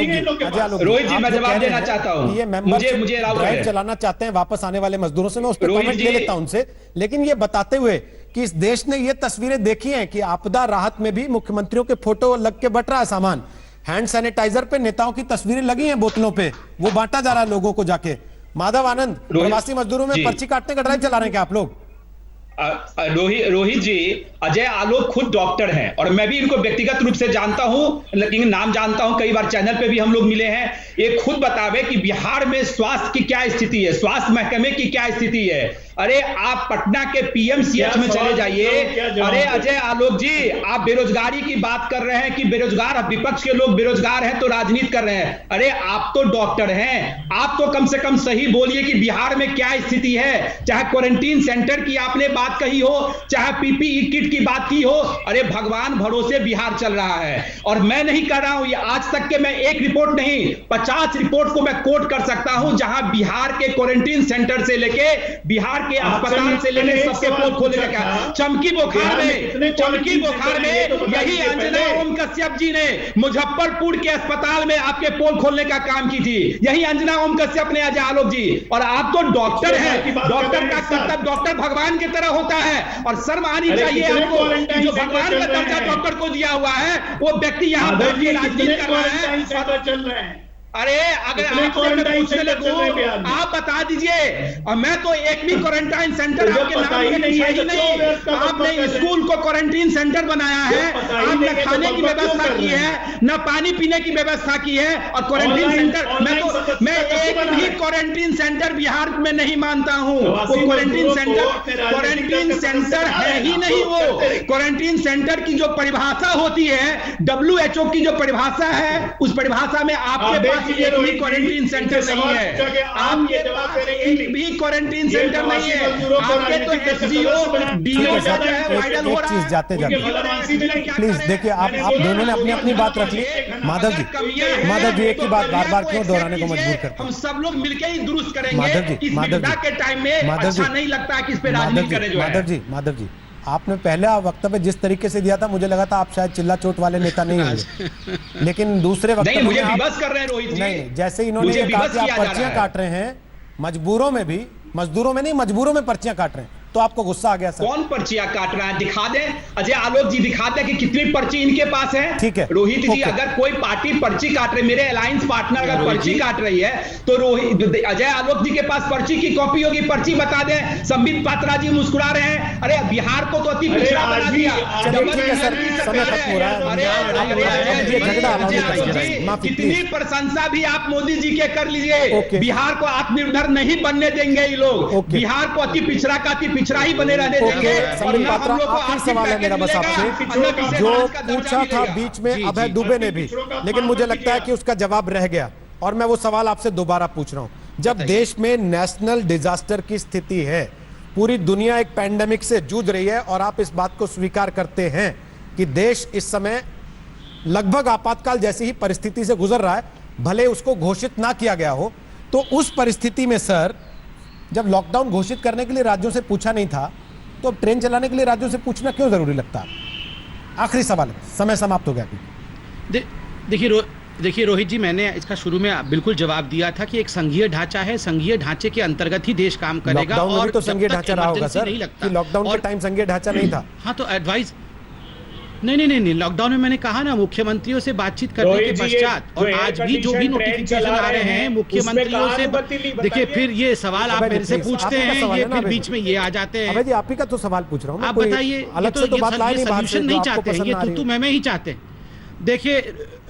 रोहित जी मैं जवाब देना चाहता हूँ। ये मुझे ड्राइव चलाना चाहते हैं वापस आने वाले मजदूरों से, मैं उस पर कमेंट ले लेता हूं उनसे, लेकिन ये बताते हुए कि इस देश ने ये तस्वीरें देखी हैं कि आपदा राहत में भी मुख्यमंत्रियों के फोटो लग के बट रहा है सामान। हैंड सैनिटाइजर पे नेताओं की तस्वीरें लगी हैं बोतलों पे, वो बांटा जा रहा है लोगों को जाके। माधव आनंद, प्रवासी मजदूरों में पर्ची काटने का ड्राइव चला रहे हैं क्या आप लोग? रोहित जी, अजय आलोक खुद डॉक्टर हैं और मैं भी इनको व्यक्तिगत रूप से जानता हूं, लेकिन नाम जानता हूं, कई बार चैनल पे भी हम लोग मिले हैं। ये खुद बतावे कि बिहार में स्वास्थ्य की क्या स्थिति है, स्वास्थ्य महकमे की क्या स्थिति है। अरे आप पटना के पीएमसीएच में चले जाइए। अरे अजय आलोक जी, आप बेरोजगारी की बात कर रहे हैं कि बेरोजगार, विपक्ष के लोग बेरोजगार हैं तो राजनीति कर रहे हैं। अरे आप तो डॉक्टर हैं, आप तो कम से कम सही बोलिए कि बिहार में क्या स्थिति है। चाहे क्वारंटीन सेंटर की आपने बात कही हो, चाहे पीपीई किट की बात की हो, अरे भगवान भरोसे बिहार चल रहा है। और मैं नहीं कर रहा हूं, ये आज तक के मैं एक रिपोर्ट नहीं 50 रिपोर्ट को मैं कोट कर सकता हूं, जहां बिहार के क्वारंटीन सेंटर से लेके बिहार के अस्पताल से लेके सबके पोल खोलने का। चमकी बुखार में यही अंजना ओम कश्यप जी ने मुजफ्फरपुर के अस्पताल में आपके पोल खोलने का काम की थी, यही अंजना ओम कश्यप ने, अजय आलोक जी। और आप तो डॉक्टर हैं, डॉक्टर का कर्तव्य, डॉक्टर भगवान की तरह होता है और शर्म आनी चाहिए आपको। जो भगवान का दर्जा डॉक्टर को दिया हुआ है वो व्यक्ति यहाँ बैठ के राजनीति कर रहा है। चल रहे हैं। अरे अगर आप बता दीजिए, और मैं तो एक भी क्वारंटाइन सेंटर आपके नाम में नहीं। आपने स्कूल को क्वारंटीन सेंटर बनाया है, आपने खाने की व्यवस्था की है, न पानी पीने की व्यवस्था की है। और क्वारंटीन सेंटर मैं एक भी क्वारंटीन सेंटर बिहार में नहीं मानता हूं। वो क्वारंटीन सेंटर है ही नहीं। वो क्वारंटीन सेंटर की जो परिभाषा होती है, WHO की जो परिभाषा है, उस परिभाषा में आपके पास एक भी क्वारंटीन सेंटर नहीं है। आपके पास एक भी क्वारंटीन सेंटर नहीं है। आपके तो एसडीओ डीओ का जो है वायरल हो रहा है। जाते प्लीज देखिए, आप दोनों ने अपनी अपनी बात रख ली। माधव जी एक ही बात बार बार क्यों दोहराने को मजबूर करते हैं? हम सब लोग मिलकर ही दुरुस्त करेंगे। इस विपदा के टाइम में अच्छा नहीं लगता कि इस पे राजनीति करें जो है। माधव जी, आपने पहले वक्तव्य जिस तरीके से दिया था, मुझे लगा था आप शायद चिल्ला चोट वाले नेता नहीं होंगे, लेकिन दूसरे वक्तव्य में मुझे विवश कर रहे हैं रोहित जी। नहीं, जैसे इन्होंने कहा कि आप पर्चियां काट रहे हैं मजबूरों में भी, मजदूरों में नहीं, मजबूरों में पर्चियां काट रहे हैं, तो आपको गुस्सा आ गया सर? कौन पर्चियां काट रहा है? दिखा दें अजय आलोक जी, दिखा दें कि कितनी पर्ची इनके पास है। ठीक है रोहित जी, अगर कोई पार्टी पर्ची काट रही, मेरे अलायंस पार्टनर अगर पर्ची काट रही है तो अजय आलोक जी के पास पर्ची की कॉपी होगी, पर्ची बता दें। संबित पात्रा जी मुस्कुरा रहे हैं। अरे बिहार को तो अति पिछड़ा बना दिया। कितनी प्रशंसा भी आप मोदी जी के कर लीजिए, बिहार को आत्मनिर्भर नहीं बनने देंगे ये लोग। बिहार को अति पिछड़ा का अति पिछड़ा ही बने रहने देंगे। संबित पात्रा, आखिरी सवाल है मेरा बस आपसे, जो पूछा था बीच में अभय दुबे ने भी, लेकिन मुझे लगता है कि उसका जवाब रह गया, और मैं वो सवाल आपसे दोबारा पूछ रहा हूं। जब देश में नेशनल डिजास्टर की स्थिति है, पूरी दुनिया एक पैंडेमिक से जूझ रही है, और आप इस बात को स्वीकार करते हैं कि देश इस समय लगभग आपातकाल जैसी ही परिस्थिति से गुजर रहा है, भले उसको घोषित ना किया गया हो, तो उस परिस्थिति में सर, जब लॉकडाउन घोषित करने के लिए राज्यों से पूछा नहीं था, तो अब ट्रेन चलाने के लिए राज्यों से पूछना क्यों जरूरी लगता है? आखिरी सवाल है, समय समाप्त हो गया। देखिए रोहित जी, मैंने इसका शुरू में बिल्कुल जवाब दिया था कि एक संघीय ढांचा है, संघीय ढांचे के अंतर्गत ही देश काम करेगा। और तो संघीय ढांचा रहा होगा सर, कि लॉकडाउन के टाइम संघीय ढांचा नहीं था। हाँ, तो एडवाइस नहीं, लॉकडाउन में मैंने कहा ना, मुख्यमंत्रियों से बातचीत करने के पश्चात और आज भी जो भी नोटिफिकेशन आ रहे हैं मुख्यमंत्रियों से, देखिए फिर ये सवाल आप मेरे से पूछते हैं, ये फिर बीच में ये आ जाते हैं। आप ही का तो सवाल पूछ रहा हूँ, आप बताइए, अलग से तो बात ला नहीं, सोल्यूशन नहीं चाहते हैं, ये तू मैं ही चाहते हैं। देखिए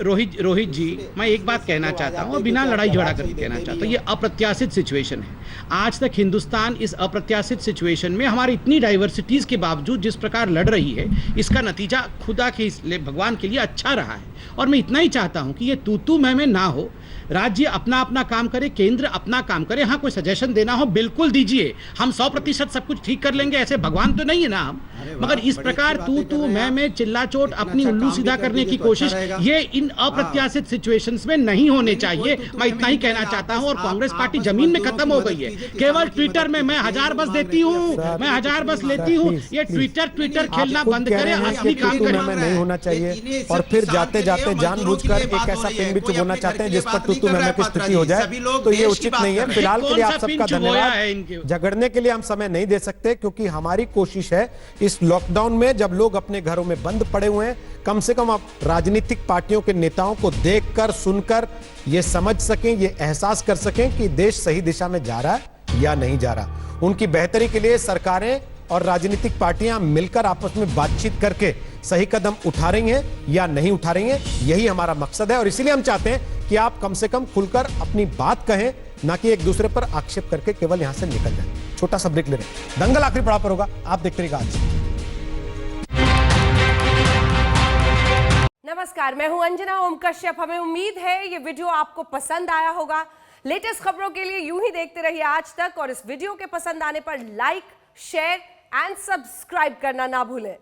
रोहित जी, मैं एक बात कहना चाहता हूँ और बिना लड़ाई झगड़ा करके कहना चाहता हूँ, ये अप्रत्याशित सिचुएशन है। आज तक हिंदुस्तान इस अप्रत्याशित सिचुएशन में हमारी इतनी डाइवर्सिटीज के बावजूद जिस प्रकार लड़ रही है, इसका नतीजा खुदा के भगवान के लिए अच्छा रहा है। और मैं इतना ही चाहता हूँ कि ये तू मैं ना हो, राज्य अपना अपना काम करे, केंद्र अपना काम करे। हाँ, कोई सजेशन देना हो बिल्कुल दीजिए, हम 100% सब कुछ ठीक कर लेंगे, ऐसे भगवान तो नहीं है ना हम। मगर इस प्रकार तू मैं चिल्ला चोट अपनी उल्लू सीधा करने की कोशिश, ये इन अप्रत्याशित सिचुएशंस में नहीं होने चाहिए। मैं इतना ही कहना चाहता हूँ। और कांग्रेस पार्टी जमीन में खत्म हो गई है। केवल ट्विटर में मैं 1000 बस देती हूँ, मैं 1000 बस लेती हूँ। ये ट्विटर खेलना बंद करे, असली काम करे। नहीं होना चाहिए और फिर जाते जाते जानबूझकर एक ऐसा पिन भी चुभोना चाहते हैं जिस पर तू मैं की स्थिति हो जाए, तो ये उचित नहीं है। फिलहाल के लिए आप सबका धन्यवाद। झगड़ने के लिए हम समय नहीं दे सकते, क्योंकि हमारी कोशिश है इस लॉकडाउन में जब लोग अपने घरों में बंद पड़े हुए हैं, कम से कम आप राजनीतिक पार्टियों के नेताओं को देखकर सुनकर ये समझ सकें, ये एहसास कर सकें कि देश सही दिशा में जा रहा है या नहीं जा रहा। उनकी बेहतरी के लिए सरकारें और राजनीतिक पार्टियां मिलकर आपस में बातचीत करके सही कदम उठा रही हैं या नहीं उठा रही हैं, यही हमारा मकसद है। और इसीलिए हम चाहते हैं कि आप कम से कम खुलकर अपनी बात कहें, ना कि एक दूसरे पर आक्षेप करके केवल यहां से निकल जाए। छोटा सा ब्रेक ले रहे हैं, दंगल आखिरी पड़ाव पर होगा, आप देखते रहिएगा आज। नमस्कार, मैं हूं अंजना ओम कश्यप। हमें उम्मीद है ये वीडियो आपको पसंद आया होगा। लेटेस्ट खबरों के लिए यूं ही देखते रहिए आज तक, और इस वीडियो के पसंद आने पर लाइक, शेयर एंड सब्सक्राइब करना ना भूलें।